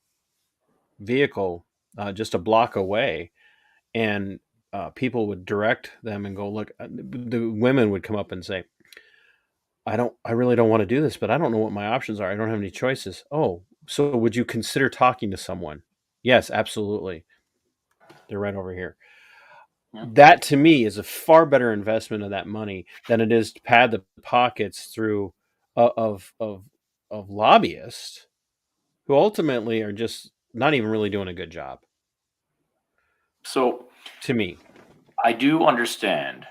vehicle just a block away, and people would direct them and go, look, the women would come up and say, I really don't want to do this, but I don't know what my options are. I don't have any choices. Oh, so would you consider talking to someone? Yes, absolutely. They're right over here. Yeah. That to me is a far better investment of that money than it is to pad the pockets through of lobbyists who ultimately are just not even really doing a good job. So to me, I do understand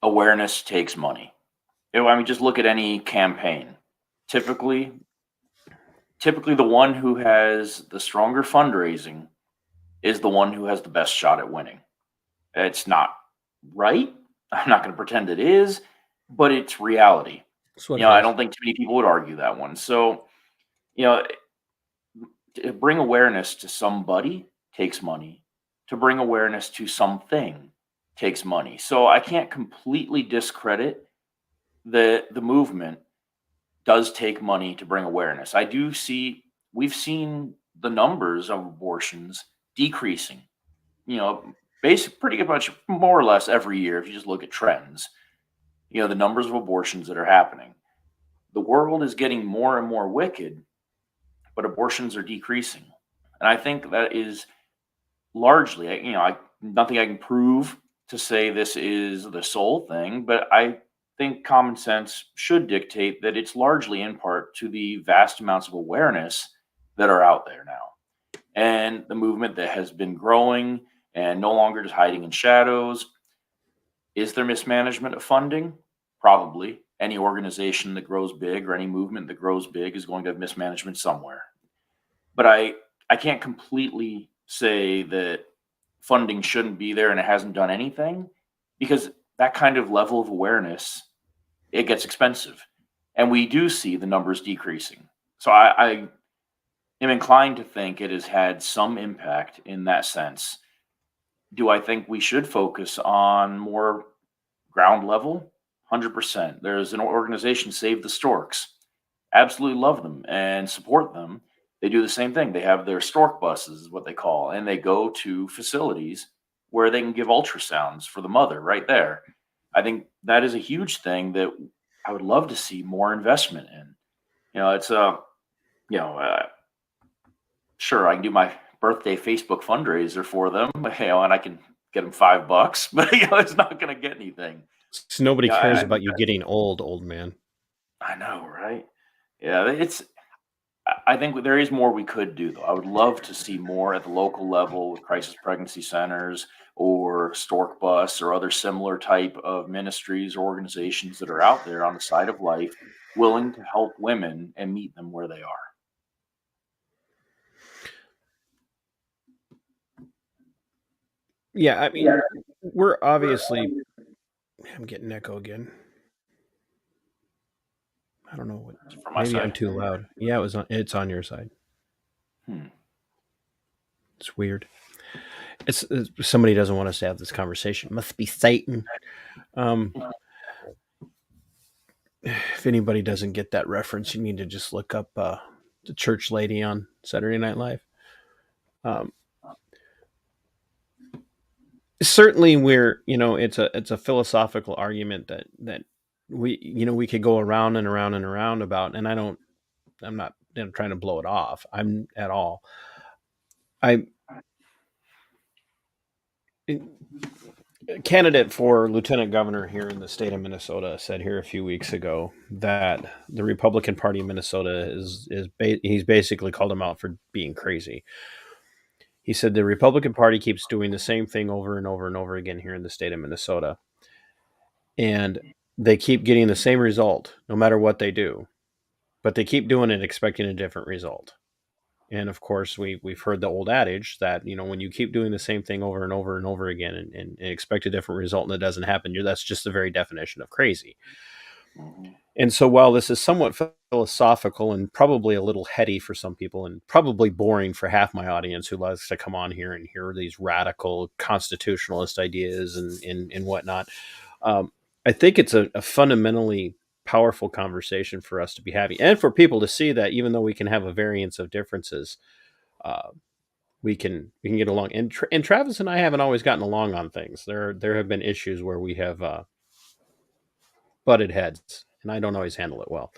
awareness takes money. Just look at any campaign. Typically the one who has the stronger fundraising is the one who has the best shot at winning. It's not right. I'm not going to pretend it is, but it's reality. I don't think too many people would argue that one. So, to bring awareness to somebody takes money. To bring awareness to something takes money. So I can't completely discredit the movement does take money to bring awareness. We've seen the numbers of abortions decreasing, pretty much more or less every year. If you just look at trends, the numbers of abortions that are happening, the world is getting more and more wicked, but abortions are decreasing. And I think that is largely, nothing I can prove to say this is the sole thing, but I think common sense should dictate that it's largely in part to the vast amounts of awareness that are out there now. And the movement that has been growing and no longer just hiding in shadows. Is there mismanagement of funding? Probably. Any organization that grows big or any movement that grows big is going to have mismanagement somewhere. But I can't completely say that funding shouldn't be there and it hasn't done anything, because that kind of level of awareness, it gets expensive. And we do see the numbers decreasing. So I am inclined to think it has had some impact in that sense. Do I think we should focus on more ground level? 100%. There's an organization, Save the Storks. Absolutely love them and support them. They do the same thing. They have their stork buses, is what they call, and they go to facilities where they can give ultrasounds for the mother right there. I think that is a huge thing that I would love to see more investment in. It's sure, I can do my birthday Facebook fundraiser for them, and I can get them $5, but it's not going to get anything. Nobody cares about you getting old man. I know, right? Yeah, I think there is more we could do, though. I would love to see more at the local level with crisis pregnancy centers or Stork Bus or other similar type of ministries or organizations that are out there on the side of life willing to help women and meet them where they are. Yeah, I mean, we're obviously. I'm getting echo again. I don't know what. From my Maybe I'm side. too loud. Yeah, it's on your side. Hmm. It's weird. It's somebody doesn't want us to have this conversation. Must be Satan. If anybody doesn't get that reference, you need to just look up the church lady on Saturday Night Live. Certainly, it's a philosophical argument that we could go around and around and around about, and I'm not trying to blow it off. I'm at all. I candidate for lieutenant governor here in the state of Minnesota said here a few weeks ago that the Republican Party in Minnesota he's basically called him out for being crazy. He said the Republican Party keeps doing the same thing over and over and over again here in the state of Minnesota, and they keep getting the same result no matter what they do, but they keep doing it expecting a different result. And of course, we've heard the old adage that when you keep doing the same thing over and over and over again and expect a different result and it doesn't happen, that's just the very definition of crazy. Mm-hmm. And so, while this is somewhat philosophical and probably a little heady for some people, and probably boring for half my audience who loves to come on here and hear these radical constitutionalist ideas and whatnot, I think it's a fundamentally powerful conversation for us to be having, and for people to see that even though we can have a variance of differences, we can get along. And Travis and I haven't always gotten along on things. There have been issues where we have butted heads, and I don't always handle it well.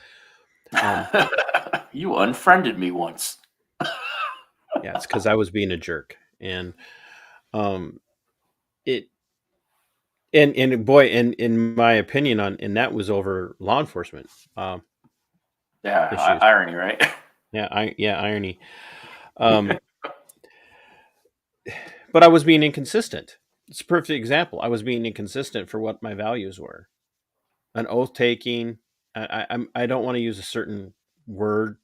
You unfriended me once. Yeah, it's because I was being a jerk, and it and boy, and in my opinion, that was over law enforcement. Yeah, Issues. irony, right? Yeah, irony. But I was being inconsistent. It's a perfect example. I was being inconsistent for what my values were. An oath taking. I don't want to use a certain word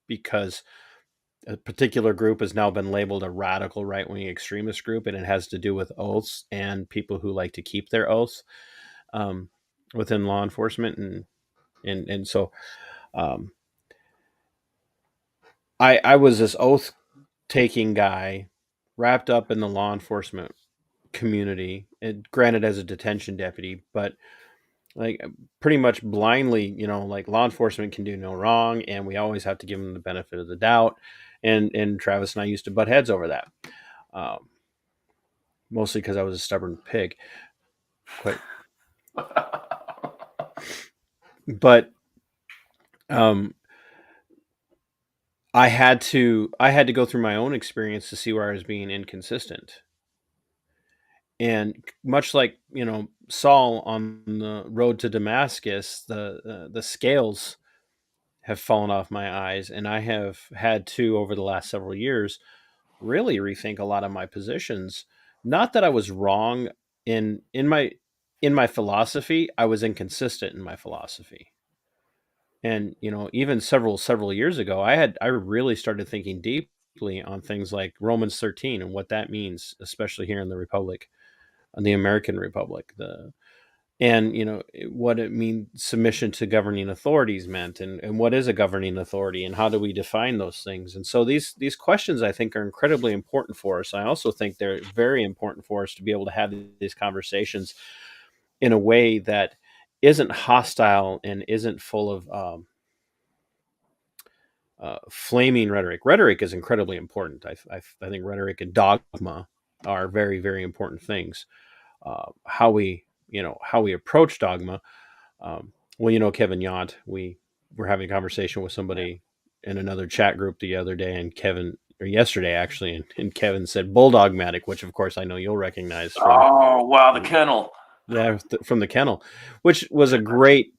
because a particular group has now been labeled a radical right-wing extremist group, and it has to do with oaths and people who like to keep their oaths within law enforcement, and so I was this oath taking guy wrapped up in the law enforcement community, and granted as a detention deputy, but like pretty much blindly, like law enforcement can do no wrong, and we always have to give them the benefit of the doubt. And Travis and I used to butt heads over that, mostly because I was a stubborn pig. But I had to go through my own experience to see where I was being inconsistent. And much like Saul on the road to Damascus, the scales have fallen off my eyes, and I have had to, over the last several years, really rethink a lot of my positions. Not that I was wrong in my philosophy, I was inconsistent in my philosophy. And even several years ago, I really started thinking deeply on things like Romans 13 and what that means, especially here in the Republic, the American Republic, and what it means submission to governing authorities meant, and what is a governing authority, and how do we define those things. And so these questions, I think, are incredibly important for us. I also think they're very important for us to be able to have these conversations in a way that isn't hostile and isn't full of flaming rhetoric. Rhetoric is incredibly important. I think rhetoric and dogma are very, very important things. How we approach dogma. Kevin Yount, we were having a conversation with somebody in another chat group the other day, and yesterday actually, and Kevin said bulldogmatic, which of course I know you'll recognize from. Oh wow, the kennel. Yeah, from the kennel, which was a great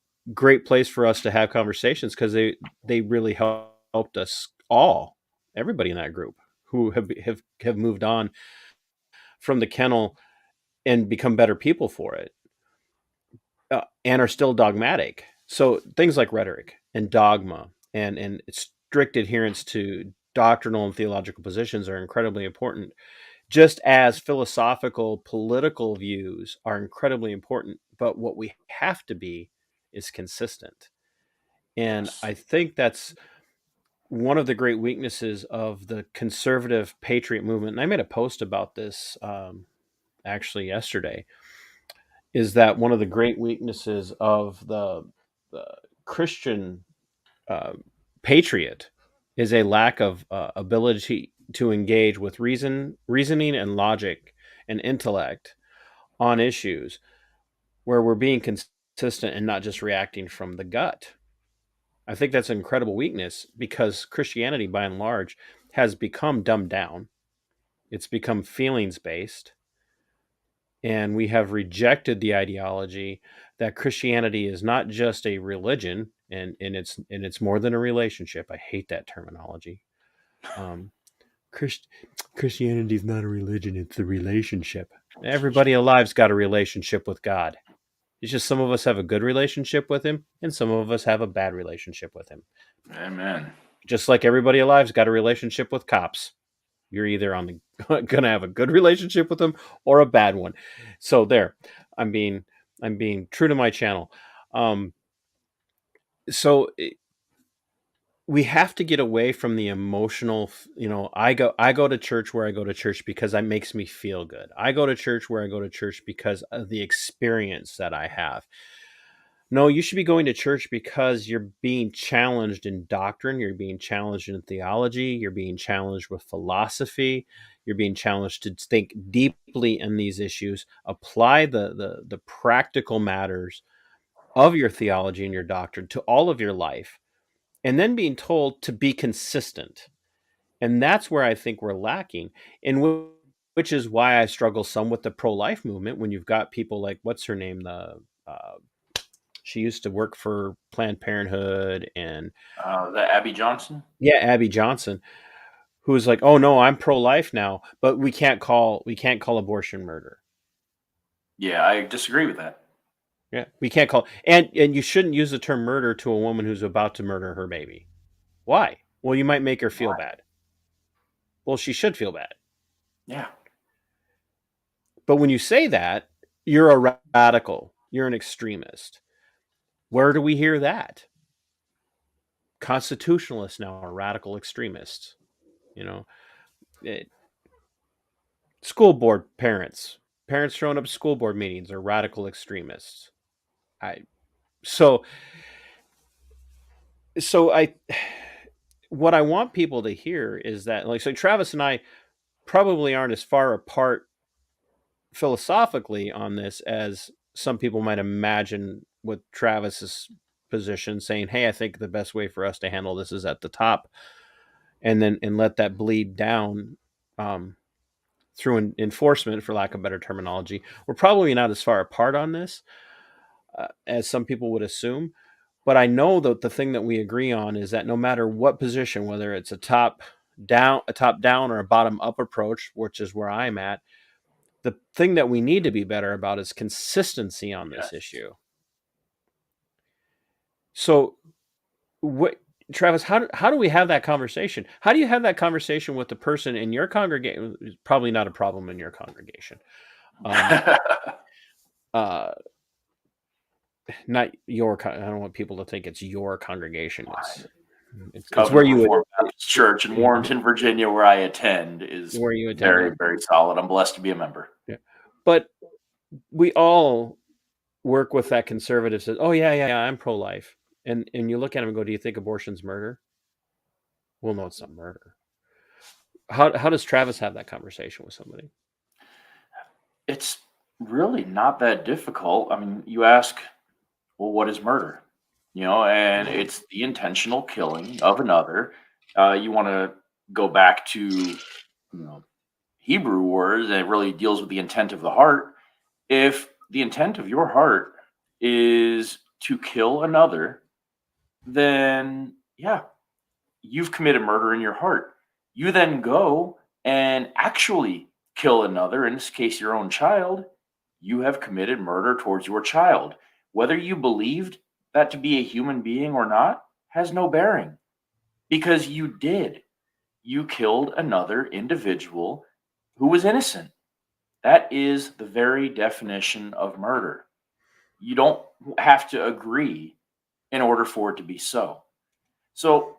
place for us to have conversations, because they really helped us all, everybody in that group who have moved on from the kennel and become better people for it, and are still dogmatic. So things like rhetoric and dogma and strict adherence to doctrinal and theological positions are incredibly important, just as philosophical political views are incredibly important. But what we have to be is consistent. And Yes. I think that's one of the great weaknesses of the conservative patriot movement. And I made a post about this actually yesterday, is that one of the great weaknesses of the Christian uh, patriot is a lack of ability to engage with reasoning and logic and intellect on issues where we're being consistent and not just reacting from the gut. I think that's an incredible weakness because Christianity, by and large, has become dumbed down. It's become feelings based. And we have rejected the ideology that Christianity is not just a religion and it's more than a relationship. I hate that terminology. Um, Christ- Christianity is not a religion; it's a relationship. Everybody alive's got a relationship with God. It's just some of us have a good relationship with Him, and some of us have a bad relationship with Him. Amen. Just like everybody alive's got a relationship with cops. You're either on the gonna have a good relationship with them or a bad one. So there, I'm being I'm being true to my channel. Um, so we have to get away from the emotional. I go to church where I go to church because it makes me feel good. I go to church where I go to church because of the experience that I have. No, you should be going to church because you're being challenged in doctrine, you're being challenged in theology, you're being challenged with philosophy, you're being challenged to think deeply in these issues, apply the practical matters of your theology and your doctrine to all of your life, and then being told to be consistent. And that's where I think we're lacking, and which is why I struggle some with the pro-life movement when you've got people like, what's her name, uh, she used to work for Planned Parenthood, and The Abby Johnson. yeah, Abby Johnson, who was like, "Oh no, I'm pro-life now, but we can't call abortion murder." Yeah, I disagree with that. Yeah, we can't call, and you shouldn't use the term murder to a woman who's about to murder her baby. Why? Well, you might make her feel Why? bad. Well, she should feel bad. Yeah. But when you say that, you're a radical. You're an extremist. Where do we hear that? Constitutionalists now are radical extremists. You know, it, school board parents showing up at school board meetings are radical extremists. I so so I what I want people to hear is that, like, so Travis and I probably aren't as far apart philosophically on this as some people might imagine with Travis's position, saying, "Hey, I think the best way for us to handle this is at the top, and let that bleed down um, through enforcement, for lack of better terminology." We're probably not as far apart on this as some people would assume. But I know that the thing that we agree on is that no matter what position, whether it's a top down, or a bottom up approach, which is where I'm at, the thing that we need to be better about is consistency on this Yes. issue. So, what, Travis? How do we have that conversation? How do you have that conversation with the person in your congregation? It's probably not a problem in your congregation. Um, uh, not your. I don't want people to think it's your congregation. It's where Covenant you would, Reformed Baptist Church in Warrenton, Virginia, where I attend, is where you attend. very, very solid. I'm blessed to be a member. Yeah. But we all work with that conservative says, "Oh yeah, I'm pro-life," and you look at him and go, "Do you think abortion's murder?" Well, no, it's not murder. How does Travis have that conversation with somebody? It's really not that difficult. I mean, you ask, well, what is murder? And it's the intentional killing of another. You want to go back to, Hebrew words, and it really deals with the intent of the heart. If the intent of your heart is to kill another, then yeah, you've committed murder in your heart. You then go and actually kill another, in this case, your own child. You have committed murder towards your child. Whether you believed that to be a human being or not has no bearing because you did. You killed another individual who was innocent. That is the very definition of murder. You don't have to agree in order for it to be so. So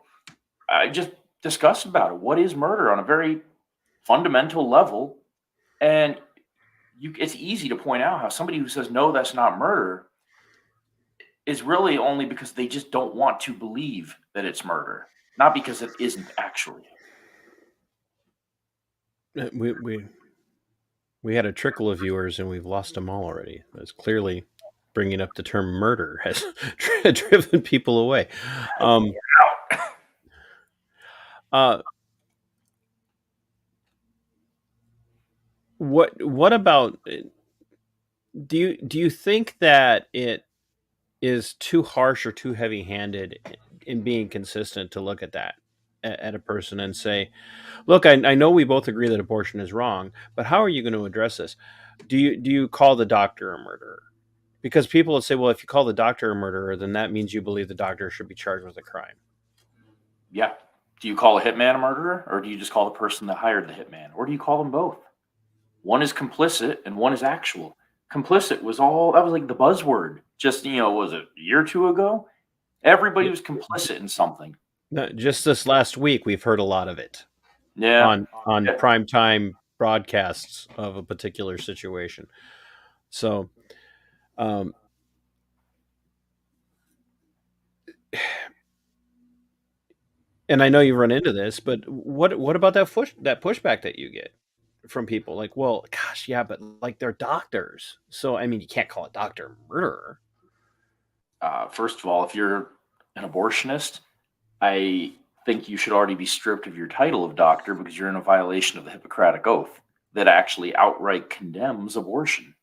I just discussed about it. What is murder on a very fundamental level? And it's easy to point out how somebody who says, no, that's not murder, is really only because they just don't want to believe that it's murder, not because it isn't actually. We had a trickle of viewers and we've lost them all already. That's clearly bringing up the term murder has driven people away. Uh, what about do you think that it is too harsh or too heavy-handed in being consistent to look at that at a person and say, look, I know we both agree that abortion is wrong, but how are you going to address this? Do you call the doctor a murderer? Because people would say, well, if you call the doctor a murderer, then that means you believe the doctor should be charged with a crime. Yeah. Do you call a hitman a murderer, or do you just call the person that hired the hitman, or do you call them both? One is complicit and one is actual. Complicit was that was like the buzzword just, was it a year or two ago? Everybody was complicit in something. No, just this last week, we've heard a lot of it. Yeah. On Yeah. primetime broadcasts of a particular situation. So, and I know you run into this, but what about that pushback that you get from people? Like, well, gosh, yeah, but like they're doctors, so I mean, you can't call a doctor a murderer. First of all, if you're an abortionist, I think you should already be stripped of your title of doctor because you're in a violation of the Hippocratic Oath that actually outright condemns abortion.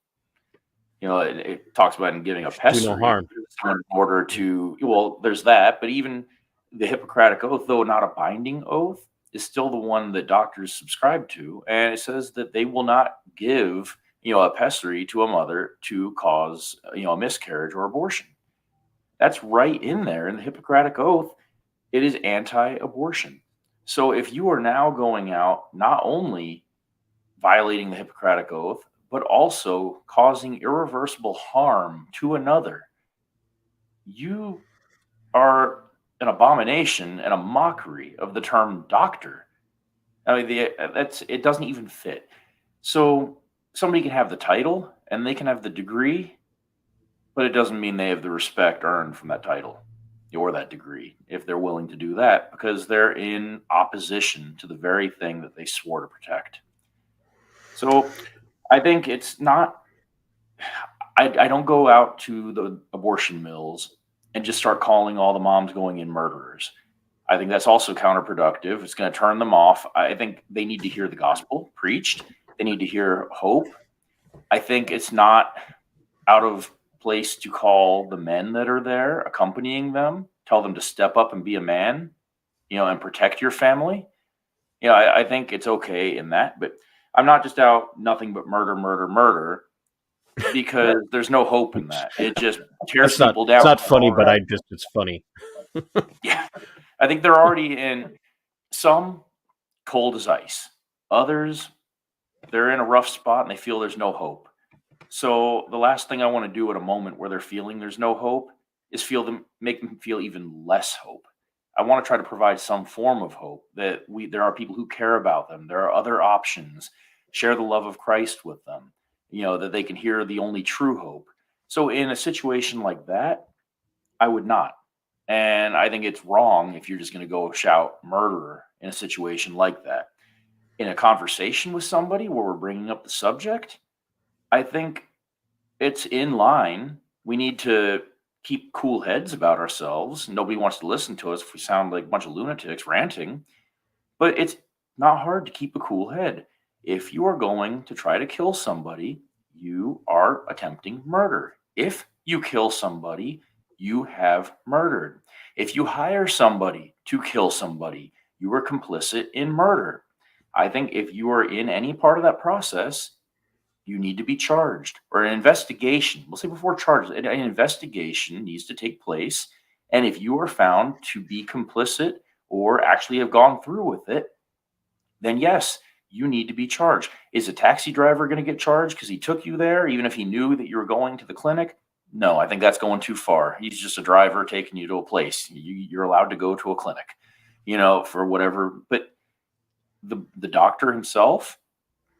It talks about in giving a Do no pessary harm. in order to, well, there's that, but even the Hippocratic Oath, though not a binding oath, is still the one that doctors subscribe to. And it says that they will not give, a pessary to a mother to cause, a miscarriage or abortion. That's right in there in the Hippocratic Oath. It is anti-abortion. So if you are now going out, not only violating the Hippocratic Oath, but also causing irreversible harm to another, you are an abomination and a mockery of the term doctor. I mean, it doesn't even fit. So somebody can have the title and they can have the degree, but it doesn't mean they have the respect earned from that title or that degree if they're willing to do that, because they're in opposition to the very thing that they swore to protect. So I think it's not, I don't go out to the abortion mills and just start calling all the moms going in murderers. I think that's also counterproductive. It's going to turn them off. I think they need to hear the gospel preached. They need to hear hope. I think it's not out of place to call the men that are there accompanying them, tell them to step up and be a man, and protect your family. I think it's okay in that, but I'm not just out nothing but murder, murder, murder, because there's no hope in that. It just tears people down. It's not funny, but it's funny. Yeah. I think they're already in some cold as ice. Others, they're in a rough spot and they feel there's no hope. So the last thing I want to do at a moment where they're feeling there's no hope is make them feel even less hope. I want to try to provide some form of hope that there are people who care about them. There are other options. Share the love of Christ with them, that they can hear the only true hope. So in a situation like that, I would not. And I think it's wrong if you're just going to go shout murderer in a situation like that. In a conversation with somebody where we're bringing up the subject, I think it's in line. We need to keep cool heads about ourselves. Nobody wants to listen to us if we sound like a bunch of lunatics ranting. But it's not hard to keep a cool head. If you are going to try to kill somebody, you are attempting murder. If you kill somebody, you have murdered. If you hire somebody to kill somebody, you are complicit in murder. I think if you are in any part of that process, you need to be charged, or an investigation. We'll say before charges, an investigation needs to take place. And if you are found to be complicit or actually have gone through with it, then yes, you need to be charged. Is a taxi driver going to get charged because he took you there, even if he knew that you were going to the clinic? No, I think that's going too far. He's just a driver taking you to a place. You're allowed to go to a clinic, for whatever. But the doctor himself,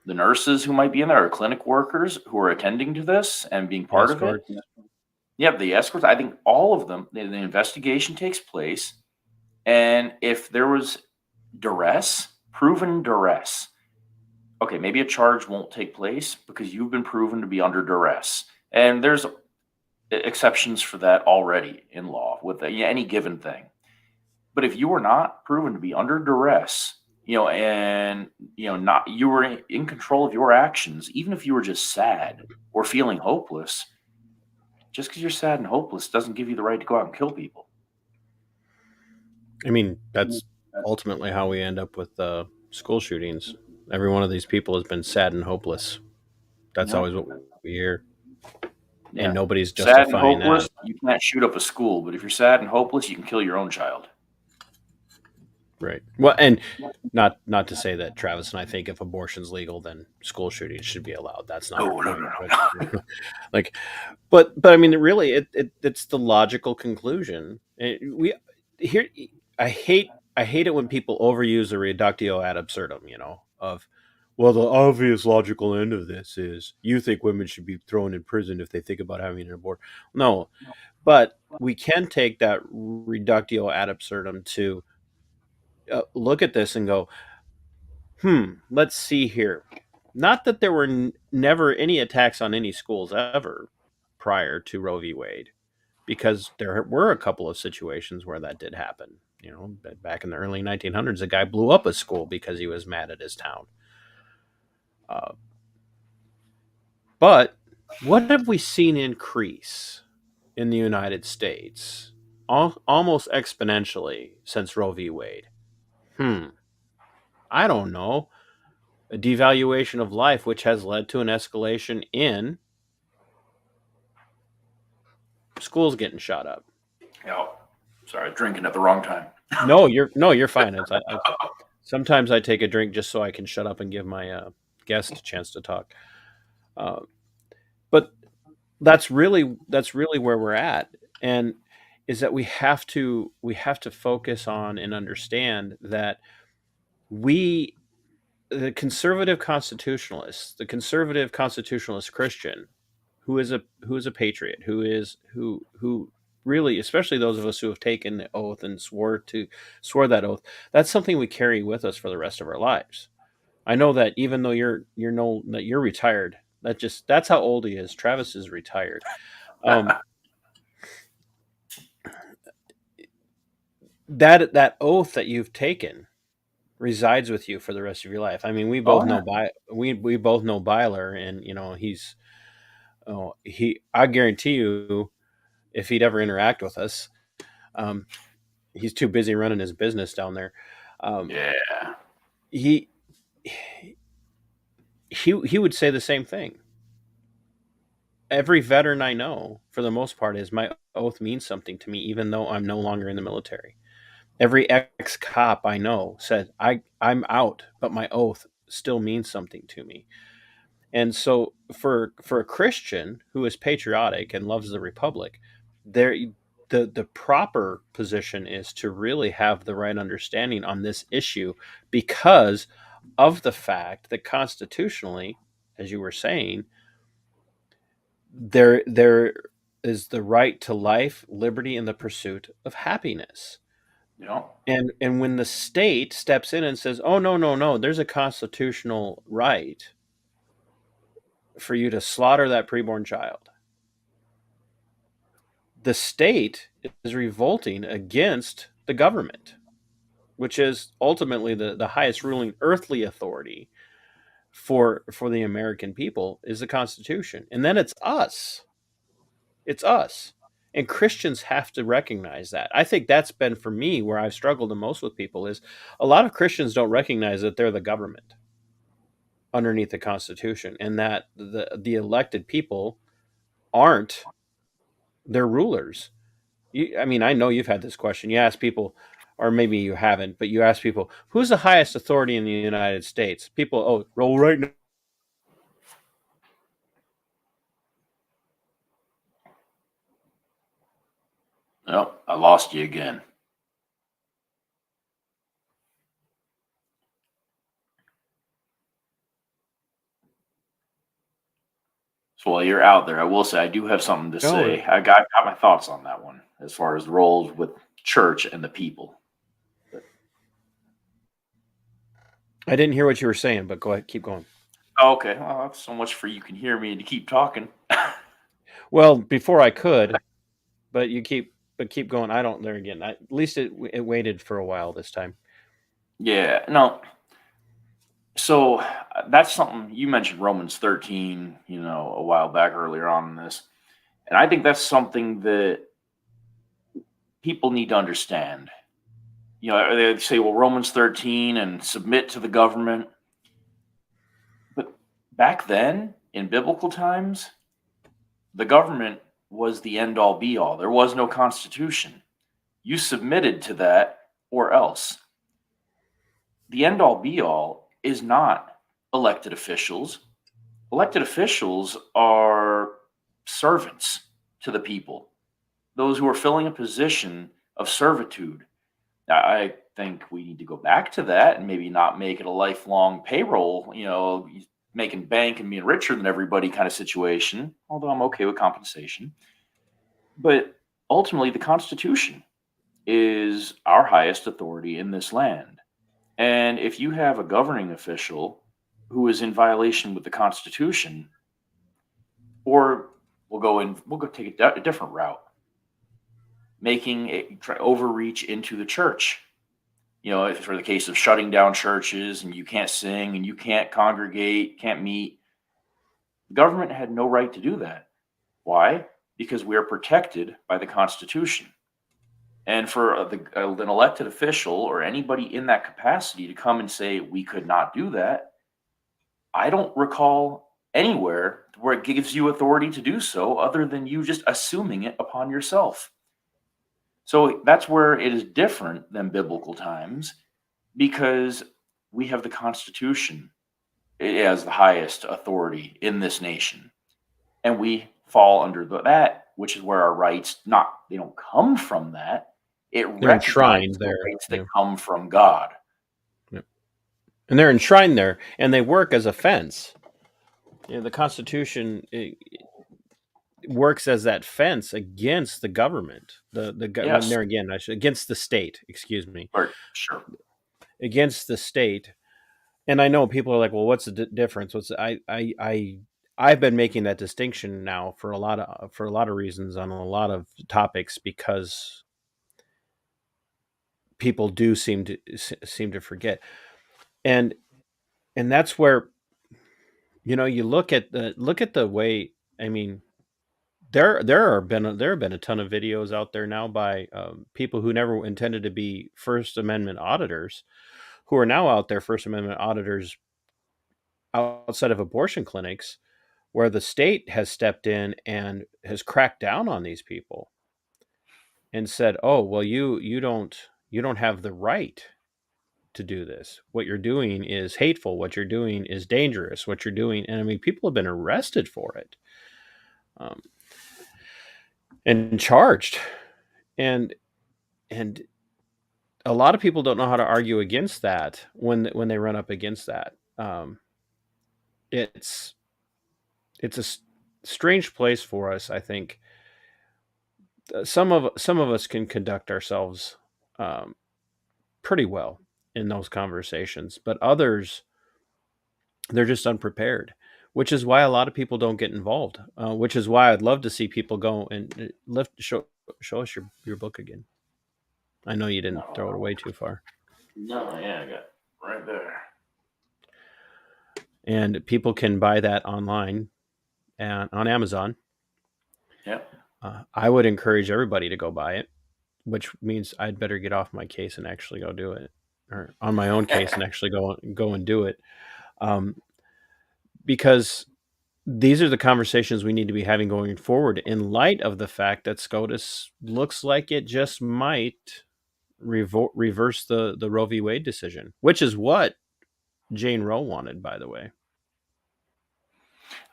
the nurses who might be in there, or clinic workers who are attending to this and being part of it. Yeah, the escorts. I think all of them. The investigation takes place, and if there was duress, proven duress, okay, maybe a charge won't take place because you've been proven to be under duress, and there's exceptions for that already in law with any given thing. But if you were not proven to be under duress, and not, you were in control of your actions, even if you were just sad or feeling hopeless, just because you're sad and hopeless doesn't give you the right to go out and kill people. I mean, that's ultimately how we end up with school shootings. Every one of these people has been sad and hopeless. That's always what we hear. Yeah. And nobody's sad justifying and hopeless, that. You can't shoot up a school, but if you're sad and hopeless, you can kill your own child. Right. Well, and not to say that Travis and I think if abortion's legal, then school shootings should be allowed. That's not our point. Like, but I mean, really, it's the logical conclusion. I hate it when people overuse the reductio ad absurdum. Of, well, the obvious logical end of this is you think women should be thrown in prison if they think about having an abortion. No, but we can take that reductio ad absurdum to look at this and go, let's see here. Not that there were never any attacks on any schools ever prior to Roe v. Wade, because there were a couple of situations where that did happen. Back in the early 1900s, a guy blew up a school because he was mad at his town. But what have we seen increase in the United States almost exponentially since Roe v. Wade? I don't know. A devaluation of life, which has led to an escalation in schools getting shot up. Sorry, drinking at the wrong time. No, you're fine. Sometimes I take a drink just so I can shut up and give my guest a chance to talk. But that's really where we're at, and is that we have to focus on and understand that the conservative constitutionalist Christian, who is a patriot, who really, especially those of us who have taken the oath and swore that oath, that's something we carry with us for the rest of our lives. I know that even though you're retired, that's how old he is. Travis is retired. That oath that you've taken resides with you for the rest of your life. I mean, we both know we both know Byler, and I guarantee you, if he'd ever interact with us, he's too busy running his business down there. He would say the same thing. Every veteran I know, for the most part, is my oath means something to me, even though I'm no longer in the military. Every ex-cop I know said, I'm out, but my oath still means something to me. And so for a Christian who is patriotic and loves the Republic, the proper position is to really have the right understanding on this issue, because of the fact that constitutionally, as you were saying, there is the right to life, liberty, and the pursuit of happiness. And when the state steps in and says, oh, no, there's a constitutional right for you to slaughter that preborn child, the state is revolting against the government, which is ultimately the highest ruling earthly authority for the American people, is the Constitution. And then it's us. It's us. And Christians have to recognize that. I think that's been, for me, where I've struggled the most with people, is a lot of Christians don't recognize that they're the government. underneath the Constitution, and that the elected people aren't their rulers. I mean, I know you've had this question. You ask people, or maybe you haven't, but you ask people, who's the highest authority in the United States? People, oh, roll right now. Oh, I lost you again. So while you're out there, I will say I do have something to say. I got my thoughts on that one as far as the roles with church and the people. I didn't hear what you were saying, but go ahead, keep going. Okay, well, that's so much for you can hear me and to keep talking. Well, before I could, but keep going. I don't there again. At least it waited for a while this time. Yeah, no. So that's something you mentioned Romans 13, a while back earlier on in this. And I think that's something that people need to understand. They say, well, Romans 13 and submit to the government. But back then, in biblical times, the government was the end all be all. There was no constitution. You submitted to that or else. The end all be all is not elected officials. Elected officials are servants to the people, those who are filling a position of servitude. I think we need to go back to that and maybe not make it a lifelong payroll, making bank and being richer than everybody kind of situation, although I'm okay with compensation. But ultimately, the Constitution is our highest authority in this land. And if you have a governing official who is in violation with the Constitution, or we'll go take a different route, making overreach into the church. If for the case of shutting down churches and you can't sing and you can't congregate, can't meet, the government had no right to do that. Why? Because we are protected by the Constitution. And for an elected official or anybody in that capacity to come and say we could not do that, I don't recall anywhere where it gives you authority to do so other than you just assuming it upon yourself. So that's where it is different than biblical times, because we have the Constitution as the highest authority in this nation. And we fall under that, which is where our rights they don't come from that. They're enshrined the there. rights that come from God. Yeah. And they're enshrined there, and they work as a fence. The Constitution works as that fence against the government. Yes. There again, against the state. Excuse me. Sure. Against the state. And I know people are like, well, what's the difference? I've been making that distinction now for a lot of reasons on a lot of topics, because people do seem to forget, and that's where you look at the way. I mean, there have been a ton of videos out there now by people who never intended to be First Amendment auditors, who are now out there First Amendment auditors outside of abortion clinics, where the state has stepped in and has cracked down on these people and said, "Oh, well, you don't have the right to do this. What you're doing is hateful. What you're doing is dangerous. What you're doing," and I mean, people have been arrested for it, and charged, and a lot of people don't know how to argue against that when they run up against that. It's a strange place for us, I think. Some of us can conduct ourselves pretty well in those conversations, but others, they're just unprepared, which is why a lot of people don't get involved. Which is why I'd love to see people go and show us your book again. I know you didn't throw it away too far. No, yeah, I got it right there. And people can buy that online and on Amazon. Yep. I would encourage everybody to go buy it, which means I'd better get off my case and actually go do it, or on my own case and actually go and do it. because these are the conversations we need to be having going forward in light of the fact that SCOTUS looks like it just might reverse the Roe v. Wade decision, which is what Jane Roe wanted, by the way.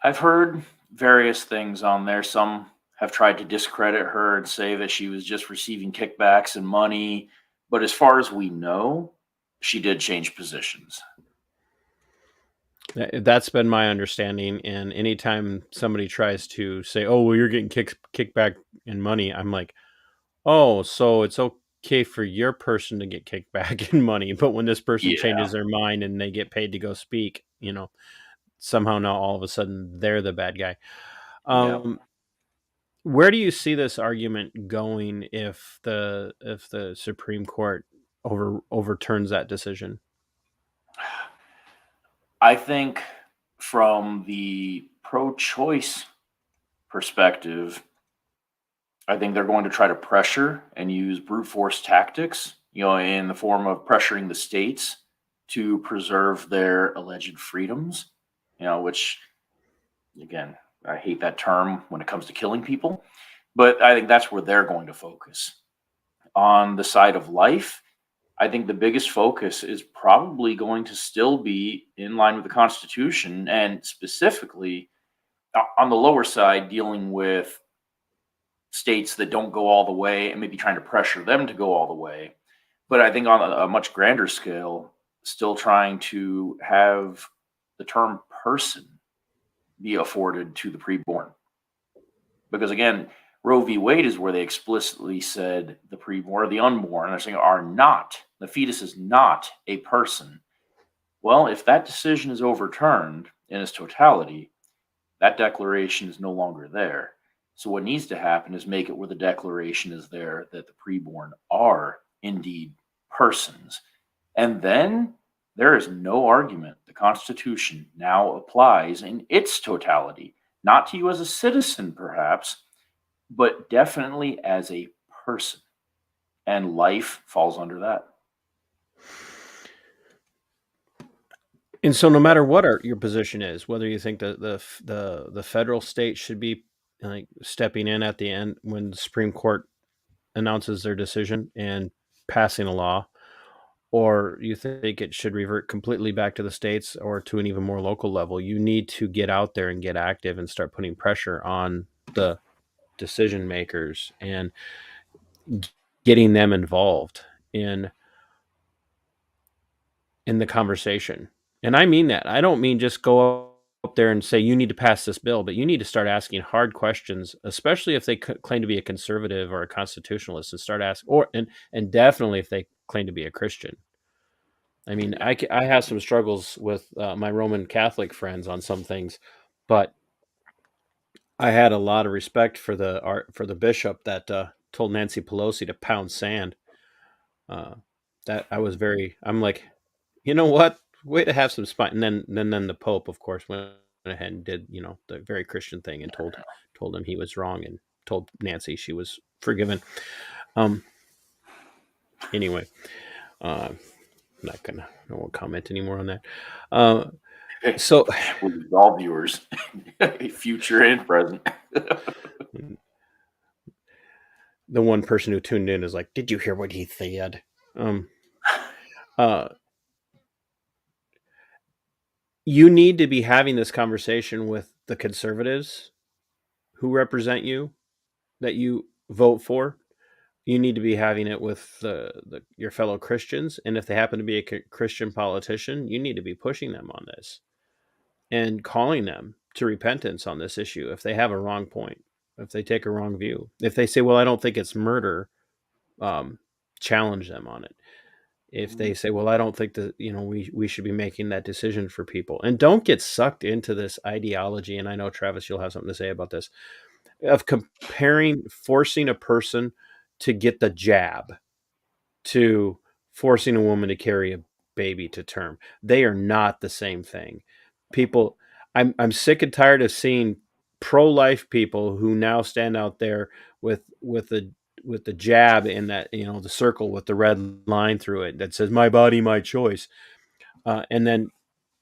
I've heard various things on there. Some have tried to discredit her and say that she was just receiving kickbacks and money. But as far as we know, she did change positions. That's been my understanding. And anytime somebody tries to say, "Oh, well, you're getting kickback and money," I'm like, "Oh, so it's okay for your person to get kickback and money, but when this person Yeah. changes their mind and they get paid to go speak, somehow now all of a sudden they're the bad guy." Yep. Where do you see this argument going if the Supreme Court overturns that decision? I think from the pro-choice perspective, I think they're going to try to pressure and use brute force tactics, in the form of pressuring the states to preserve their alleged freedoms, which, again, I hate that term when it comes to killing people, but I think that's where they're going to focus. On the side of life, I think the biggest focus is probably going to still be in line with the Constitution, and specifically on the lower side, dealing with states that don't go all the way and maybe trying to pressure them to go all the way. But I think on a much grander scale, still trying to have the term person be afforded to the preborn. Because again, Roe v. Wade is where they explicitly said the preborn or the unborn are saying are not, the fetus is not a person. Well, if that decision is overturned in its totality, that declaration is no longer there. So what needs to happen is make it where the declaration is there that the preborn are indeed persons. And then there is no argument. The Constitution now applies in its totality, not to you as a citizen, perhaps, but definitely as a person. And life falls under that. And so, no matter what your position is, whether you think that the federal state should be like stepping in at the end when the Supreme Court announces their decision and passing a law, or you think it should revert completely back to the states or to an even more local level, you need to get out there and get active and start putting pressure on the decision makers and getting them involved in the conversation. And I mean that. I don't mean just go up there and say you need to pass this bill, but you need to start asking hard questions, especially if they claim to be a conservative or a constitutionalist, and start asking, and definitely if they claim to be a Christian. I mean, I have some struggles with my Roman Catholic friends on some things, but I had a lot of respect for the bishop that told Nancy Pelosi to pound sand. That I'm like, you know what? Way to have some spine. And then the Pope, of course, went ahead and did the very Christian thing and told him he was wrong and told Nancy she was forgiven. Anyway, I won't comment anymore on that. So with all viewers, future and present. The one person who tuned in is like, "Did you hear what he said?" You need to be having this conversation with the conservatives who represent you, that you vote for. You need to be having it with your fellow Christians, and if they happen to be a Christian politician, you need to be pushing them on this and calling them to repentance on this issue if they have a wrong point, if they take a wrong view. If they say, "Well, I don't think it's murder," challenge them on it. If they say, "Well, I don't think that we should be making that decision for people," and don't get sucked into this ideology. And I know, Travis, you'll have something to say about this, of forcing a person to get the jab to forcing a woman to carry a baby to term. They are not the same thing. People, I'm sick and tired of seeing pro-life people who now stand out there with the jab in that, the circle with the red line through it that says "my body, my choice," and then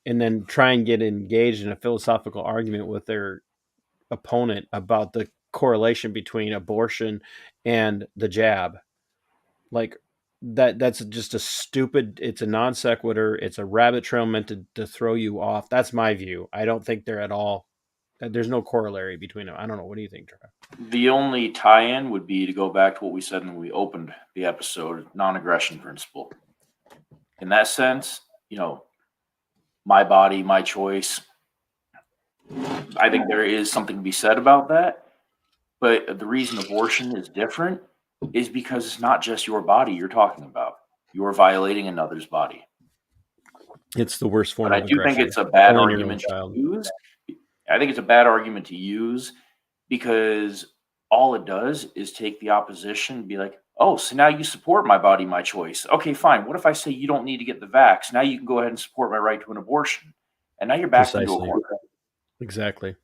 and then try and get engaged in a philosophical argument with their opponent about the correlation between abortion and the jab. Like that's just a stupid, it's a non sequitur, it's a rabbit trail meant to throw you off. That's my view. I don't think they're at all, there's no corollary between them. I don't know. What do you think, Trevor? The only tie-in would be to go back to what we said when we opened the episode, non-aggression principle. In that sense, my body, my choice. I think there is something to be said about that. But the reason abortion is different is because it's not just your body you're talking about. You're violating another's body. It's the worst form But I of do aggression. think it's a bad Killing your own argument to child. use. I think it's a bad argument to use because all it does is take the opposition and be like, oh, so now you support my body, my choice. Okay, fine. What if I say you don't need to get the vax? Now you can go ahead and support my right to an abortion. And now you're back into a Precisely. corner. Exactly.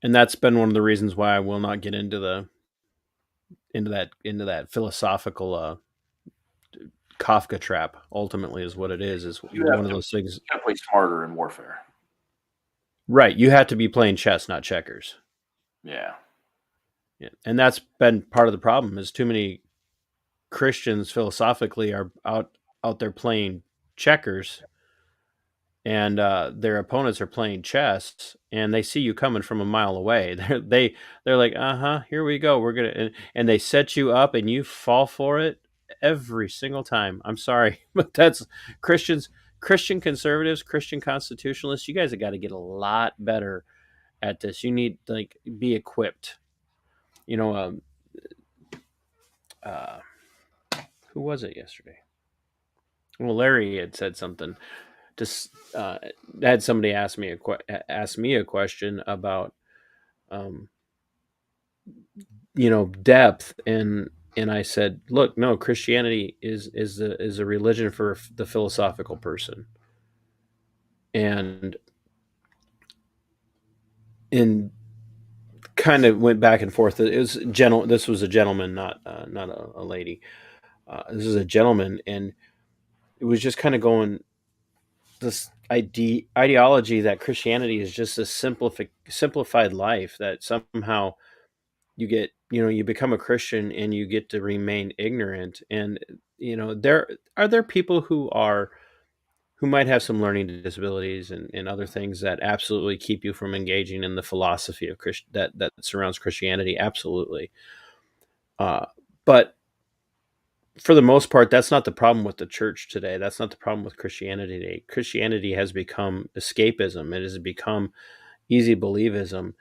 And that's been one of the reasons why I will not get into that philosophical Kafka trap. Ultimately, is what it is. Is one of those things. You gotta play smarter in warfare. Right. You have to be playing chess, not checkers. Yeah. Yeah. And that's been part of the problem. Is too many Christians philosophically are out there playing checkers, and their opponents are playing chess, and they see you coming from a mile away. They're like, here we go. We're gonna, and they set you up, and you fall for it every single time. I'm sorry, but that's Christians, Christian conservatives, Christian constitutionalists. You guys have got to get a lot better at this. You need be equipped. Who was it yesterday? Well, Larry had said something. Just had somebody ask me a question about depth, and I said, look, no, Christianity is a religion for the philosophical person, and kind of went back and forth. It was This was a gentleman, not a lady. This is a gentleman, and it was just kind of going this ideology that Christianity is just a simplified life, that somehow you become a Christian and you get to remain ignorant. And there people who might have some learning disabilities and other things that absolutely keep you from engaging in the philosophy of that surrounds Christianity. Absolutely. But for the most part, that's not the problem with the church today. That's not the problem with Christianity today. Christianity has become escapism. It has become easy believism,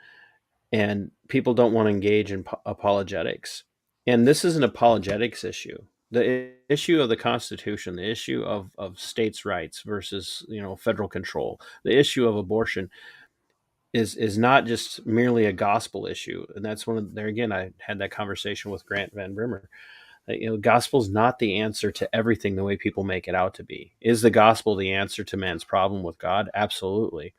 and people don't want to engage in apologetics. And this is an apologetics issue. The issue of the Constitution, the issue of states' rights versus federal control, the issue of abortion is not just merely a gospel issue. And that's there again, I had that conversation with Grant Van Brimmer. Gospel is not the answer to everything the way people make it out to be. Is the gospel the answer to man's problem with God? Absolutely.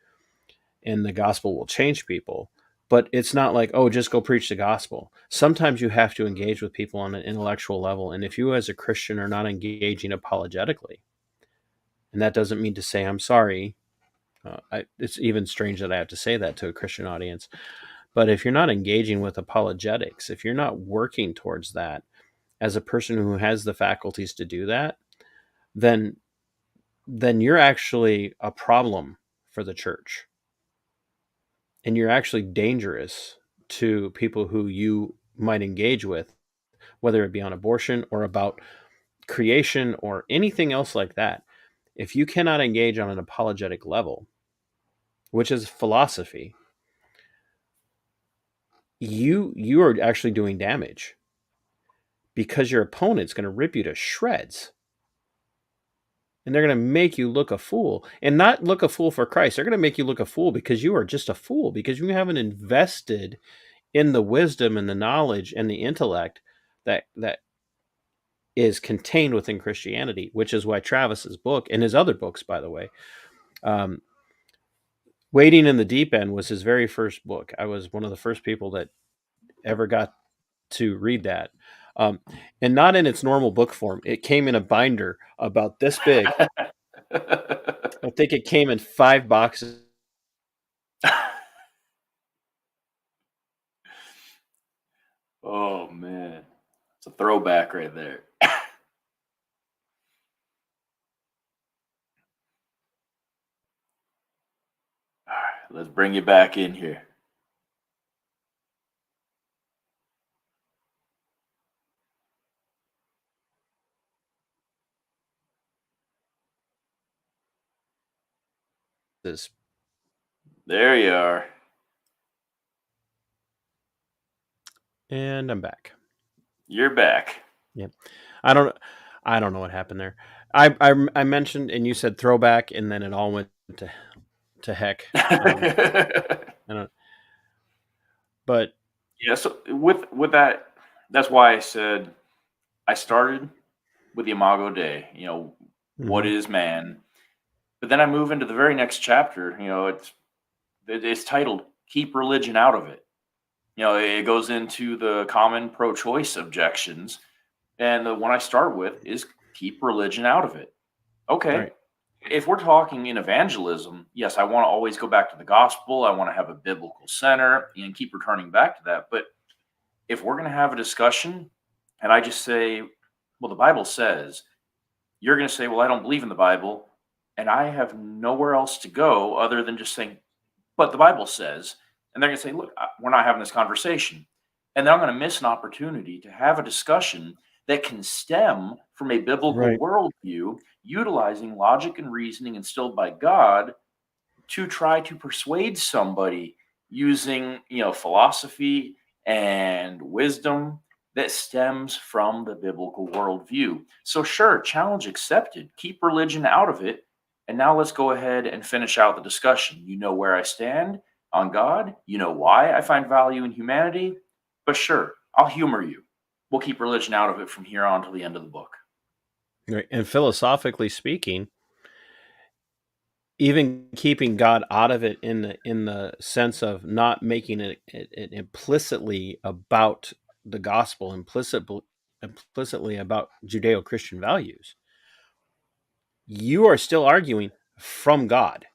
And the gospel will change people. But it's not like, oh, just go preach the gospel. Sometimes you have to engage with people on an intellectual level. And if you as a Christian are not engaging apologetically, and that doesn't mean to say, I'm sorry. It's even strange that I have to say that to a Christian audience. But if you're not engaging with apologetics, if you're not working towards that, as a person who has the faculties to do that, then you're actually a problem for the church. And you're actually dangerous to people who you might engage with, whether it be on abortion or about creation or anything else like that. If you cannot engage on an apologetic level, which is philosophy, you are actually doing damage, because your opponent's going to rip you to shreds. And they're going to make you look a fool, and not look a fool for Christ. They're going to make you look a fool because you are just a fool, because you haven't invested in the wisdom and the knowledge and the intellect that is contained within Christianity, which is why Travis's book, and his other books, by the way, Wading in the Deep End was his very first book. I was one of the first people that ever got to read that. And not in its normal book form. It came in a binder about this big. I think it came in 5 boxes. Oh man, it's a throwback right there. All right, let's bring you back in here. There you are. And I'm back. You're back. Yep. I don't know what happened there. I mentioned, and you said throwback, and then it all went to heck. I don't. But Yeah, so with that, that's why I said I started with the Imago Dei. What mhm, is man? But then I move into the very next chapter. It's titled "Keep Religion Out of It." It goes into the common pro-choice objections, and the one I start with is keep religion out of it. Okay, right, if we're talking in evangelism, yes, I want to always go back to the gospel. I want to have a biblical center and keep returning back to that. But if we're going to have a discussion and I just say, well, the Bible says, you're going to say, well, I don't believe in the Bible. And I have nowhere else to go other than just saying, but the Bible says. And they're going to say, look, we're not having this conversation. And then I'm going to miss an opportunity to have a discussion that can stem from a biblical right. worldview, utilizing logic and reasoning instilled by God to try to persuade somebody using philosophy and wisdom that stems from the biblical worldview. So sure, challenge accepted, keep religion out of it, and now let's go ahead and finish out the discussion. You know where I stand on God, you know why I find value in humanity, but sure, I'll humor you. We'll keep religion out of it from here on till the end of the book. Right. And philosophically speaking, even keeping God out of it in the sense of not making it implicitly about the gospel, implicitly about Judeo-Christian values, you are still arguing from God,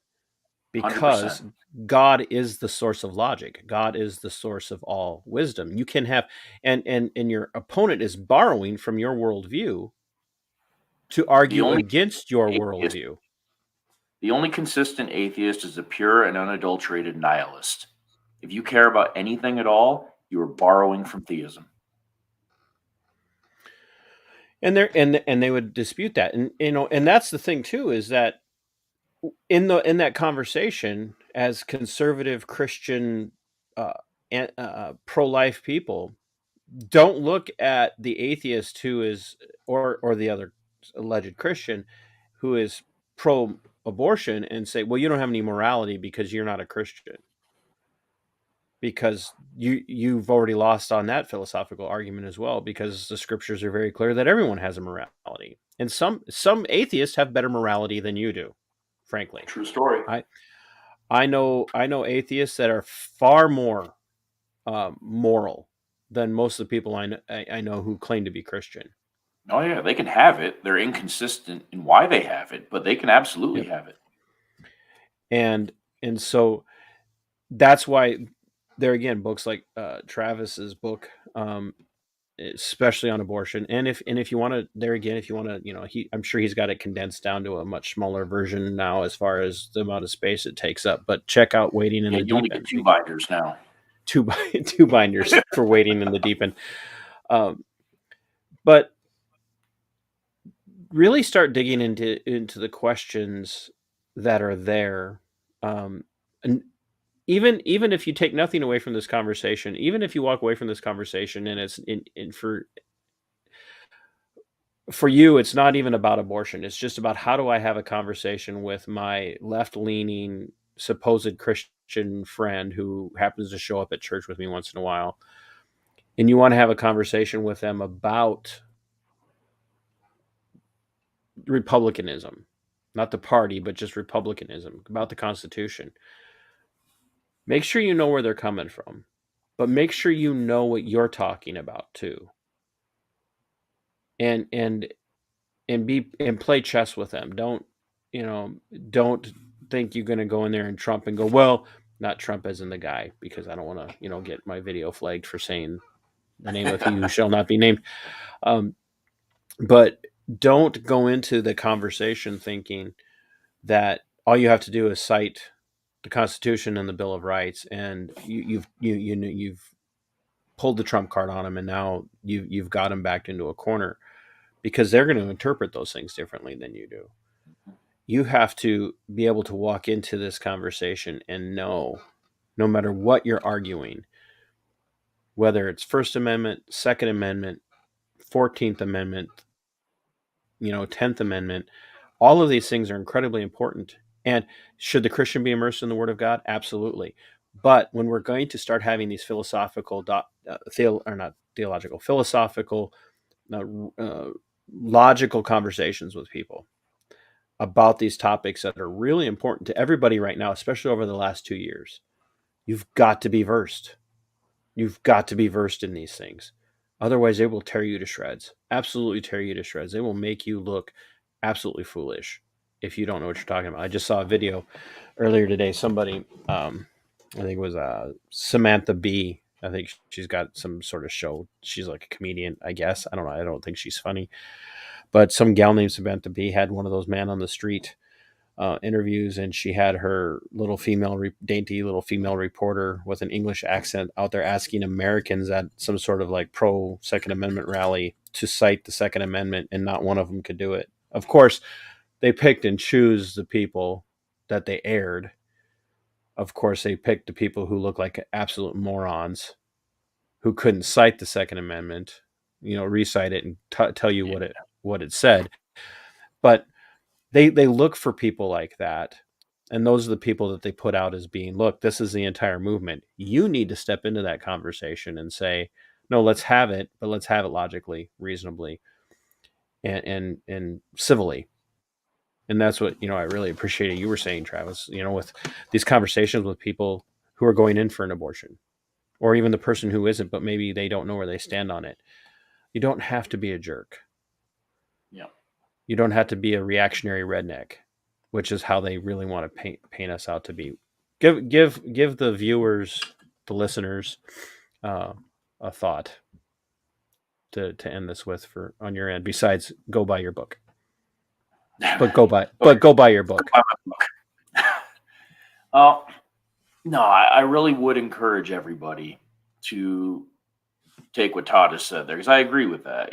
100%. because God is the source of logic. God is the source of all wisdom. You can have, and your opponent is borrowing from your worldview to The argue only against your atheist worldview. The only consistent atheist is a pure and unadulterated nihilist. If you care about anything at all, you are borrowing from theism. And they would dispute that. And and that's the thing too, is that in that conversation, as conservative Christian uh, pro-life people, don't look at the atheist who is, or the other alleged Christian who is pro abortion, and say, well, you don't have any morality because you're not a Christian, because you've already lost on that philosophical argument as well, because the scriptures are very clear that everyone has a morality, and some atheists have better morality than you do, frankly. True story. I know atheists that are far more moral than most of the people I know who claim to be Christian. Oh, yeah, they can have it. They're inconsistent in why they have it, but they can absolutely Yep. have it. And so that's why there again, books like Travis's book, especially on abortion, and if you want to, there again, if you want to, I'm sure he's got it condensed down to a much smaller version now as far as the amount of space it takes up. But check out Wading in Yeah, the you only Deep get End. two binders now. Two binders for Wading in the Deep End. But really start digging into the questions that are there, and even if you take nothing away from this conversation, even if you walk away from this conversation and it's in for you, it's not even about abortion. It's just about, how do I have a conversation with my left-leaning supposed Christian friend who happens to show up at church with me once in a while, and you want to have a conversation with them about republicanism, not the party, but just republicanism, about the Constitution. Make sure you know where they're coming from, but make sure you know what you're talking about too, and and play chess with them. Don't don't think you're going to go in there and Trump and go, well, not Trump as in the guy, because I don't want to, get my video flagged for saying the name of he who shall not be named. But don't go into the conversation thinking that all you have to do is cite the Constitution and the Bill of Rights, and you've pulled the trump card on them, and now you've got them backed into a corner, because they're going to interpret those things differently than you do. You have to be able to walk into this conversation and know, no matter what you're arguing, whether it's First Amendment, Second Amendment, 14th Amendment, 10th Amendment, all of these things are incredibly important. And should the Christian be immersed in the Word of God? Absolutely. But when we're going to start having these philosophical, logical conversations with people about these topics that are really important to everybody right now, especially over the last 2 years, you've got to be versed. You've got to be versed in these things. Otherwise, they will tear you to shreds. Absolutely tear you to shreds. They will make you look absolutely foolish if you don't know what you're talking about. I just saw a video earlier today. Somebody, I think it was Samantha B. I think she's got some sort of show. She's like a comedian, I guess. I don't know. I don't think she's funny. But some gal named Samantha B. had one of those man on the street interviews, and she had her little dainty little female reporter with an English accent out there asking Americans at some sort of like pro Second Amendment rally to cite the Second Amendment, and not one of them could do it. Of course, they picked and choose the people that they aired. Of course, they picked the people who look like absolute morons, who couldn't cite the Second Amendment, recite it and tell you what it said. But they look for people like that, and those are the people that they put out as being, look, this is the entire movement. You need to step into that conversation and say, no, let's have it, but let's have it logically, reasonably, and civilly. And that's what, I really appreciated you were saying, Travis, with these conversations with people who are going in for an abortion, or even the person who isn't, but maybe they don't know where they stand on it. You don't have to be a jerk. Yeah. You don't have to be a reactionary redneck, which is how they really want to paint us out to be. Give the viewers, the listeners, a thought to end this with on your end. Besides, go buy your book. But go buy your book. No, I really would encourage everybody to take what Todd has said there, because I agree with that.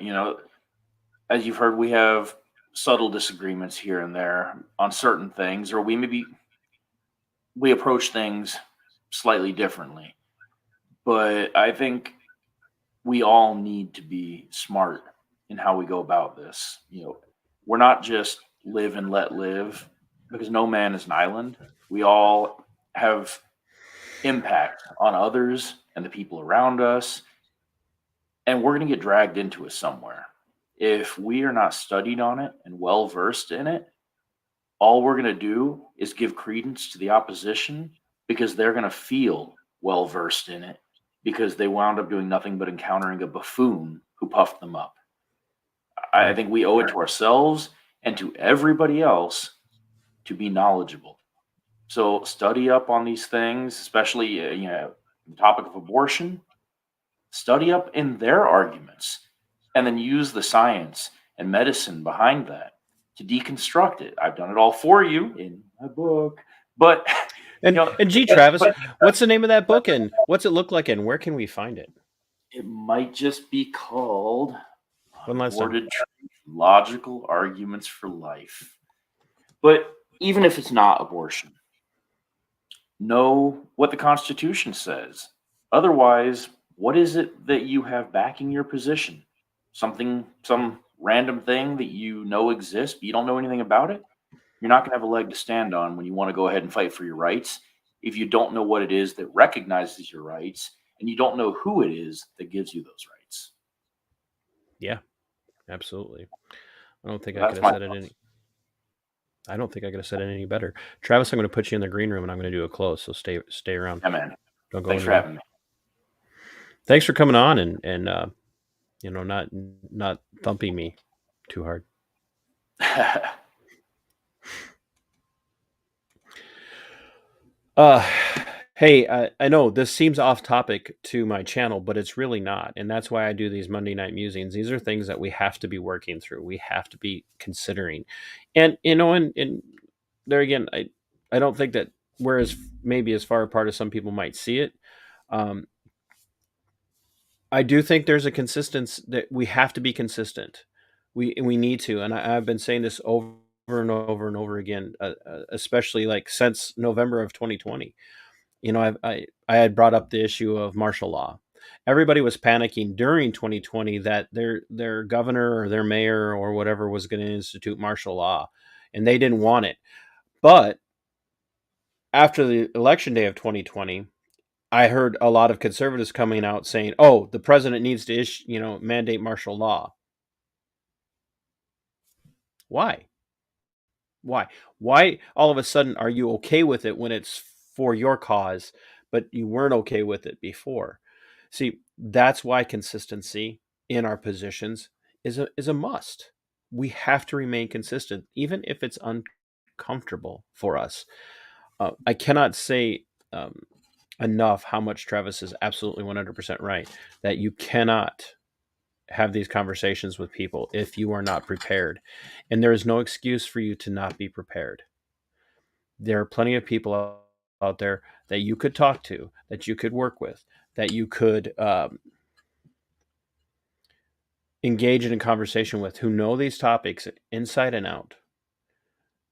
As you've heard, we have subtle disagreements here and there on certain things, or we approach things slightly differently. But I think we all need to be smart in how we go about this. We're not just live and let live, because no man is an island. We all have impact on others and the people around us, and we're going to get dragged into it somewhere. If we are not studied on it and well versed in it, all we're going to do is give credence to the opposition, because they're going to feel well versed in it, because they wound up doing nothing but encountering a buffoon who puffed them up. I think we owe it to ourselves and to everybody else to be knowledgeable. So study up on these things, especially the topic of abortion. Study up in their arguments, and then use the science and medicine behind that to deconstruct it. I've done it all for you in my book. But and Travis, what's the name of that book, and what's it look like, and where can we find it? It might just be called One last time. Logical Arguments for Life. But even if it's not abortion, know what the Constitution says. Otherwise, what is it that you have backing your position? Some random thing that exists, but you don't know anything about it? You're not going to have a leg to stand on when you want to go ahead and fight for your rights if you don't know what it is that recognizes your rights, and you don't know who it is that gives you those rights. Yeah, absolutely. I don't think I could have said it any better. Travis, I'm going to put you in the green room, and I'm going to do a close, so stay around. Yeah, man. Don't go. Thanks for having me. Thanks for coming on and not thumping me too hard. Uh, hey, I know this seems off topic to my channel, but it's really not. And that's why I do these Monday night musings. These are things that we have to be working through. We have to be considering. And, and there again, I don't think that we're as maybe as far apart as some people might see it. Um, I do think there's a consistency that we have to be consistent. We need to, and I've been saying this over and over and over again, especially like since November of 2020. I had brought up the issue of martial law. Everybody was panicking during 2020 that their governor or their mayor or whatever was going to institute martial law, and they didn't want it. But after the election day of 2020, I heard a lot of conservatives coming out saying, "Oh, the president needs to mandate martial law." Why? Why? Why all of a sudden are you okay with it when it's for your cause, but you weren't okay with it before? See, that's why consistency in our positions is a must. We have to remain consistent, even if it's uncomfortable for us. I cannot say enough how much Travis is absolutely 100% right that you cannot have these conversations with people if you are not prepared. And there is no excuse for you to not be prepared. There are plenty of people out there that you could talk to, that you could work with, that you could engage in a conversation with, who know these topics inside and out,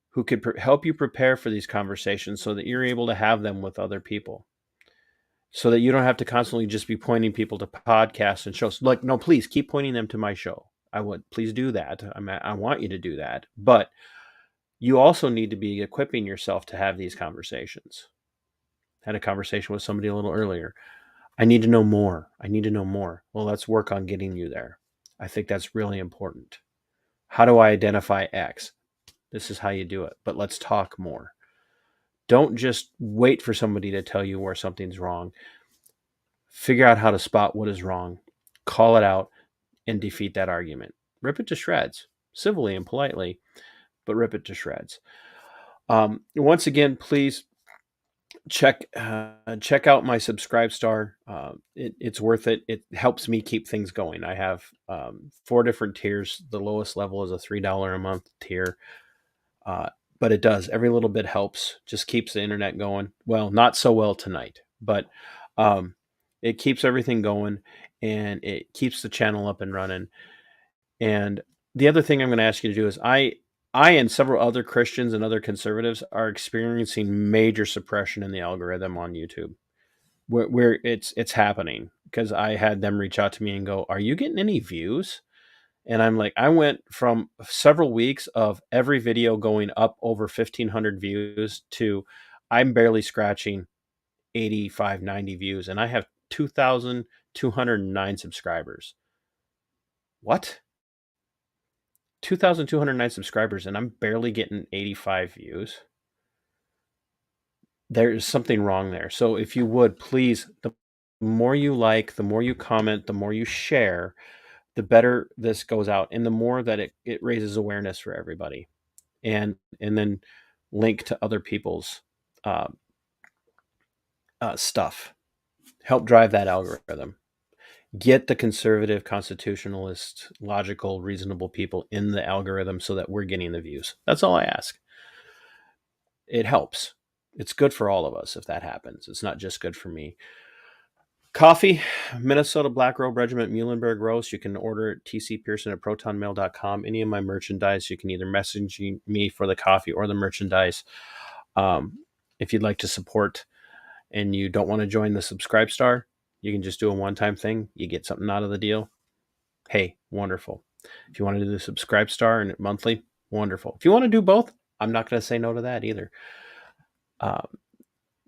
who could help you prepare for these conversations so that you're able to have them with other people, so that you don't have to constantly just be pointing people to podcasts and shows. Like, no, please keep pointing them to my show. I would please do that. I want you to do that. But you also need to be equipping yourself to have these conversations. I had a conversation with somebody a little earlier. I need to know more. I need to know more. Well, let's work on getting you there. I think that's really important. How do I identify X? This is how you do it. But let's talk more. Don't just wait for somebody to tell you where something's wrong. Figure out how to spot what is wrong, call it out, and defeat that argument. Rip it to shreds, civilly and politely, but rip it to shreds. Once again, please check out my Subscribe Star. It's worth it. It helps me keep things going. I have 4 different tiers. The lowest level is a $3 a month tier. But it does. Every little bit helps. Just keeps the internet going. Well, not so well tonight, but it keeps everything going, and it keeps the channel up and running. And the other thing I'm going to ask you to do is I and several other Christians and other conservatives are experiencing major suppression in the algorithm on YouTube, where it's happening, because I had them reach out to me and go, "Are you getting any views?" And I'm like, I went from several weeks of every video going up over 1,500 views to I'm barely scratching 85, 90 views, and I have 2,209 subscribers. What? 2,209 subscribers, and I'm barely getting 85 views? There's something wrong there. So if you would, please, the more you like, the more you comment, the more you share, the better this goes out, and the more that it raises awareness for everybody, and then link to other people's stuff. Help drive that algorithm. Get the conservative, constitutionalist, logical, reasonable people in the algorithm so that we're getting the views. That's all I ask. It helps. It's good for all of us if that happens. It's not just good for me. Coffee, Minnesota Black Robe Regiment Muhlenberg Roast. You can order at tcpearson at protonmail.com. Any of my merchandise, you can either message me for the coffee or the merchandise. If you'd like to support and you don't want to join the Subscribe Star, you can just do a one-time thing. You get something out of the deal. Hey, wonderful. If you want to do the Subscribe Star and monthly, wonderful. If you want to do both, I'm not going to say no to that either.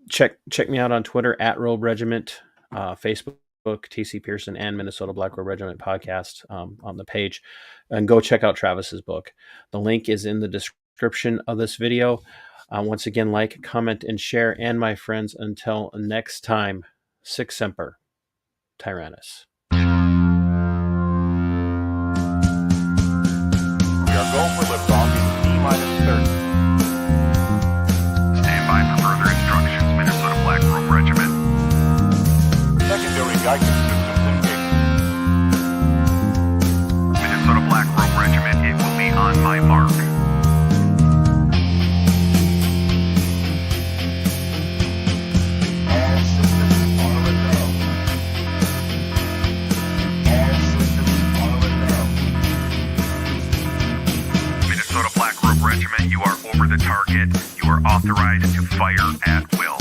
Check me out on Twitter at Robe Regiment, Facebook, TC Pearson, and Minnesota Black Robe Regiment podcast on the page. And go check out Travis's book. The link is in the description of this video. Once again, like, comment, and share. And my friends, until next time, Sic Semper Tyrannis. We are go for lift off in T-minus 30. Stand by for further instructions, Minnesota. Regiment, you are over the target. You are authorized to fire at will.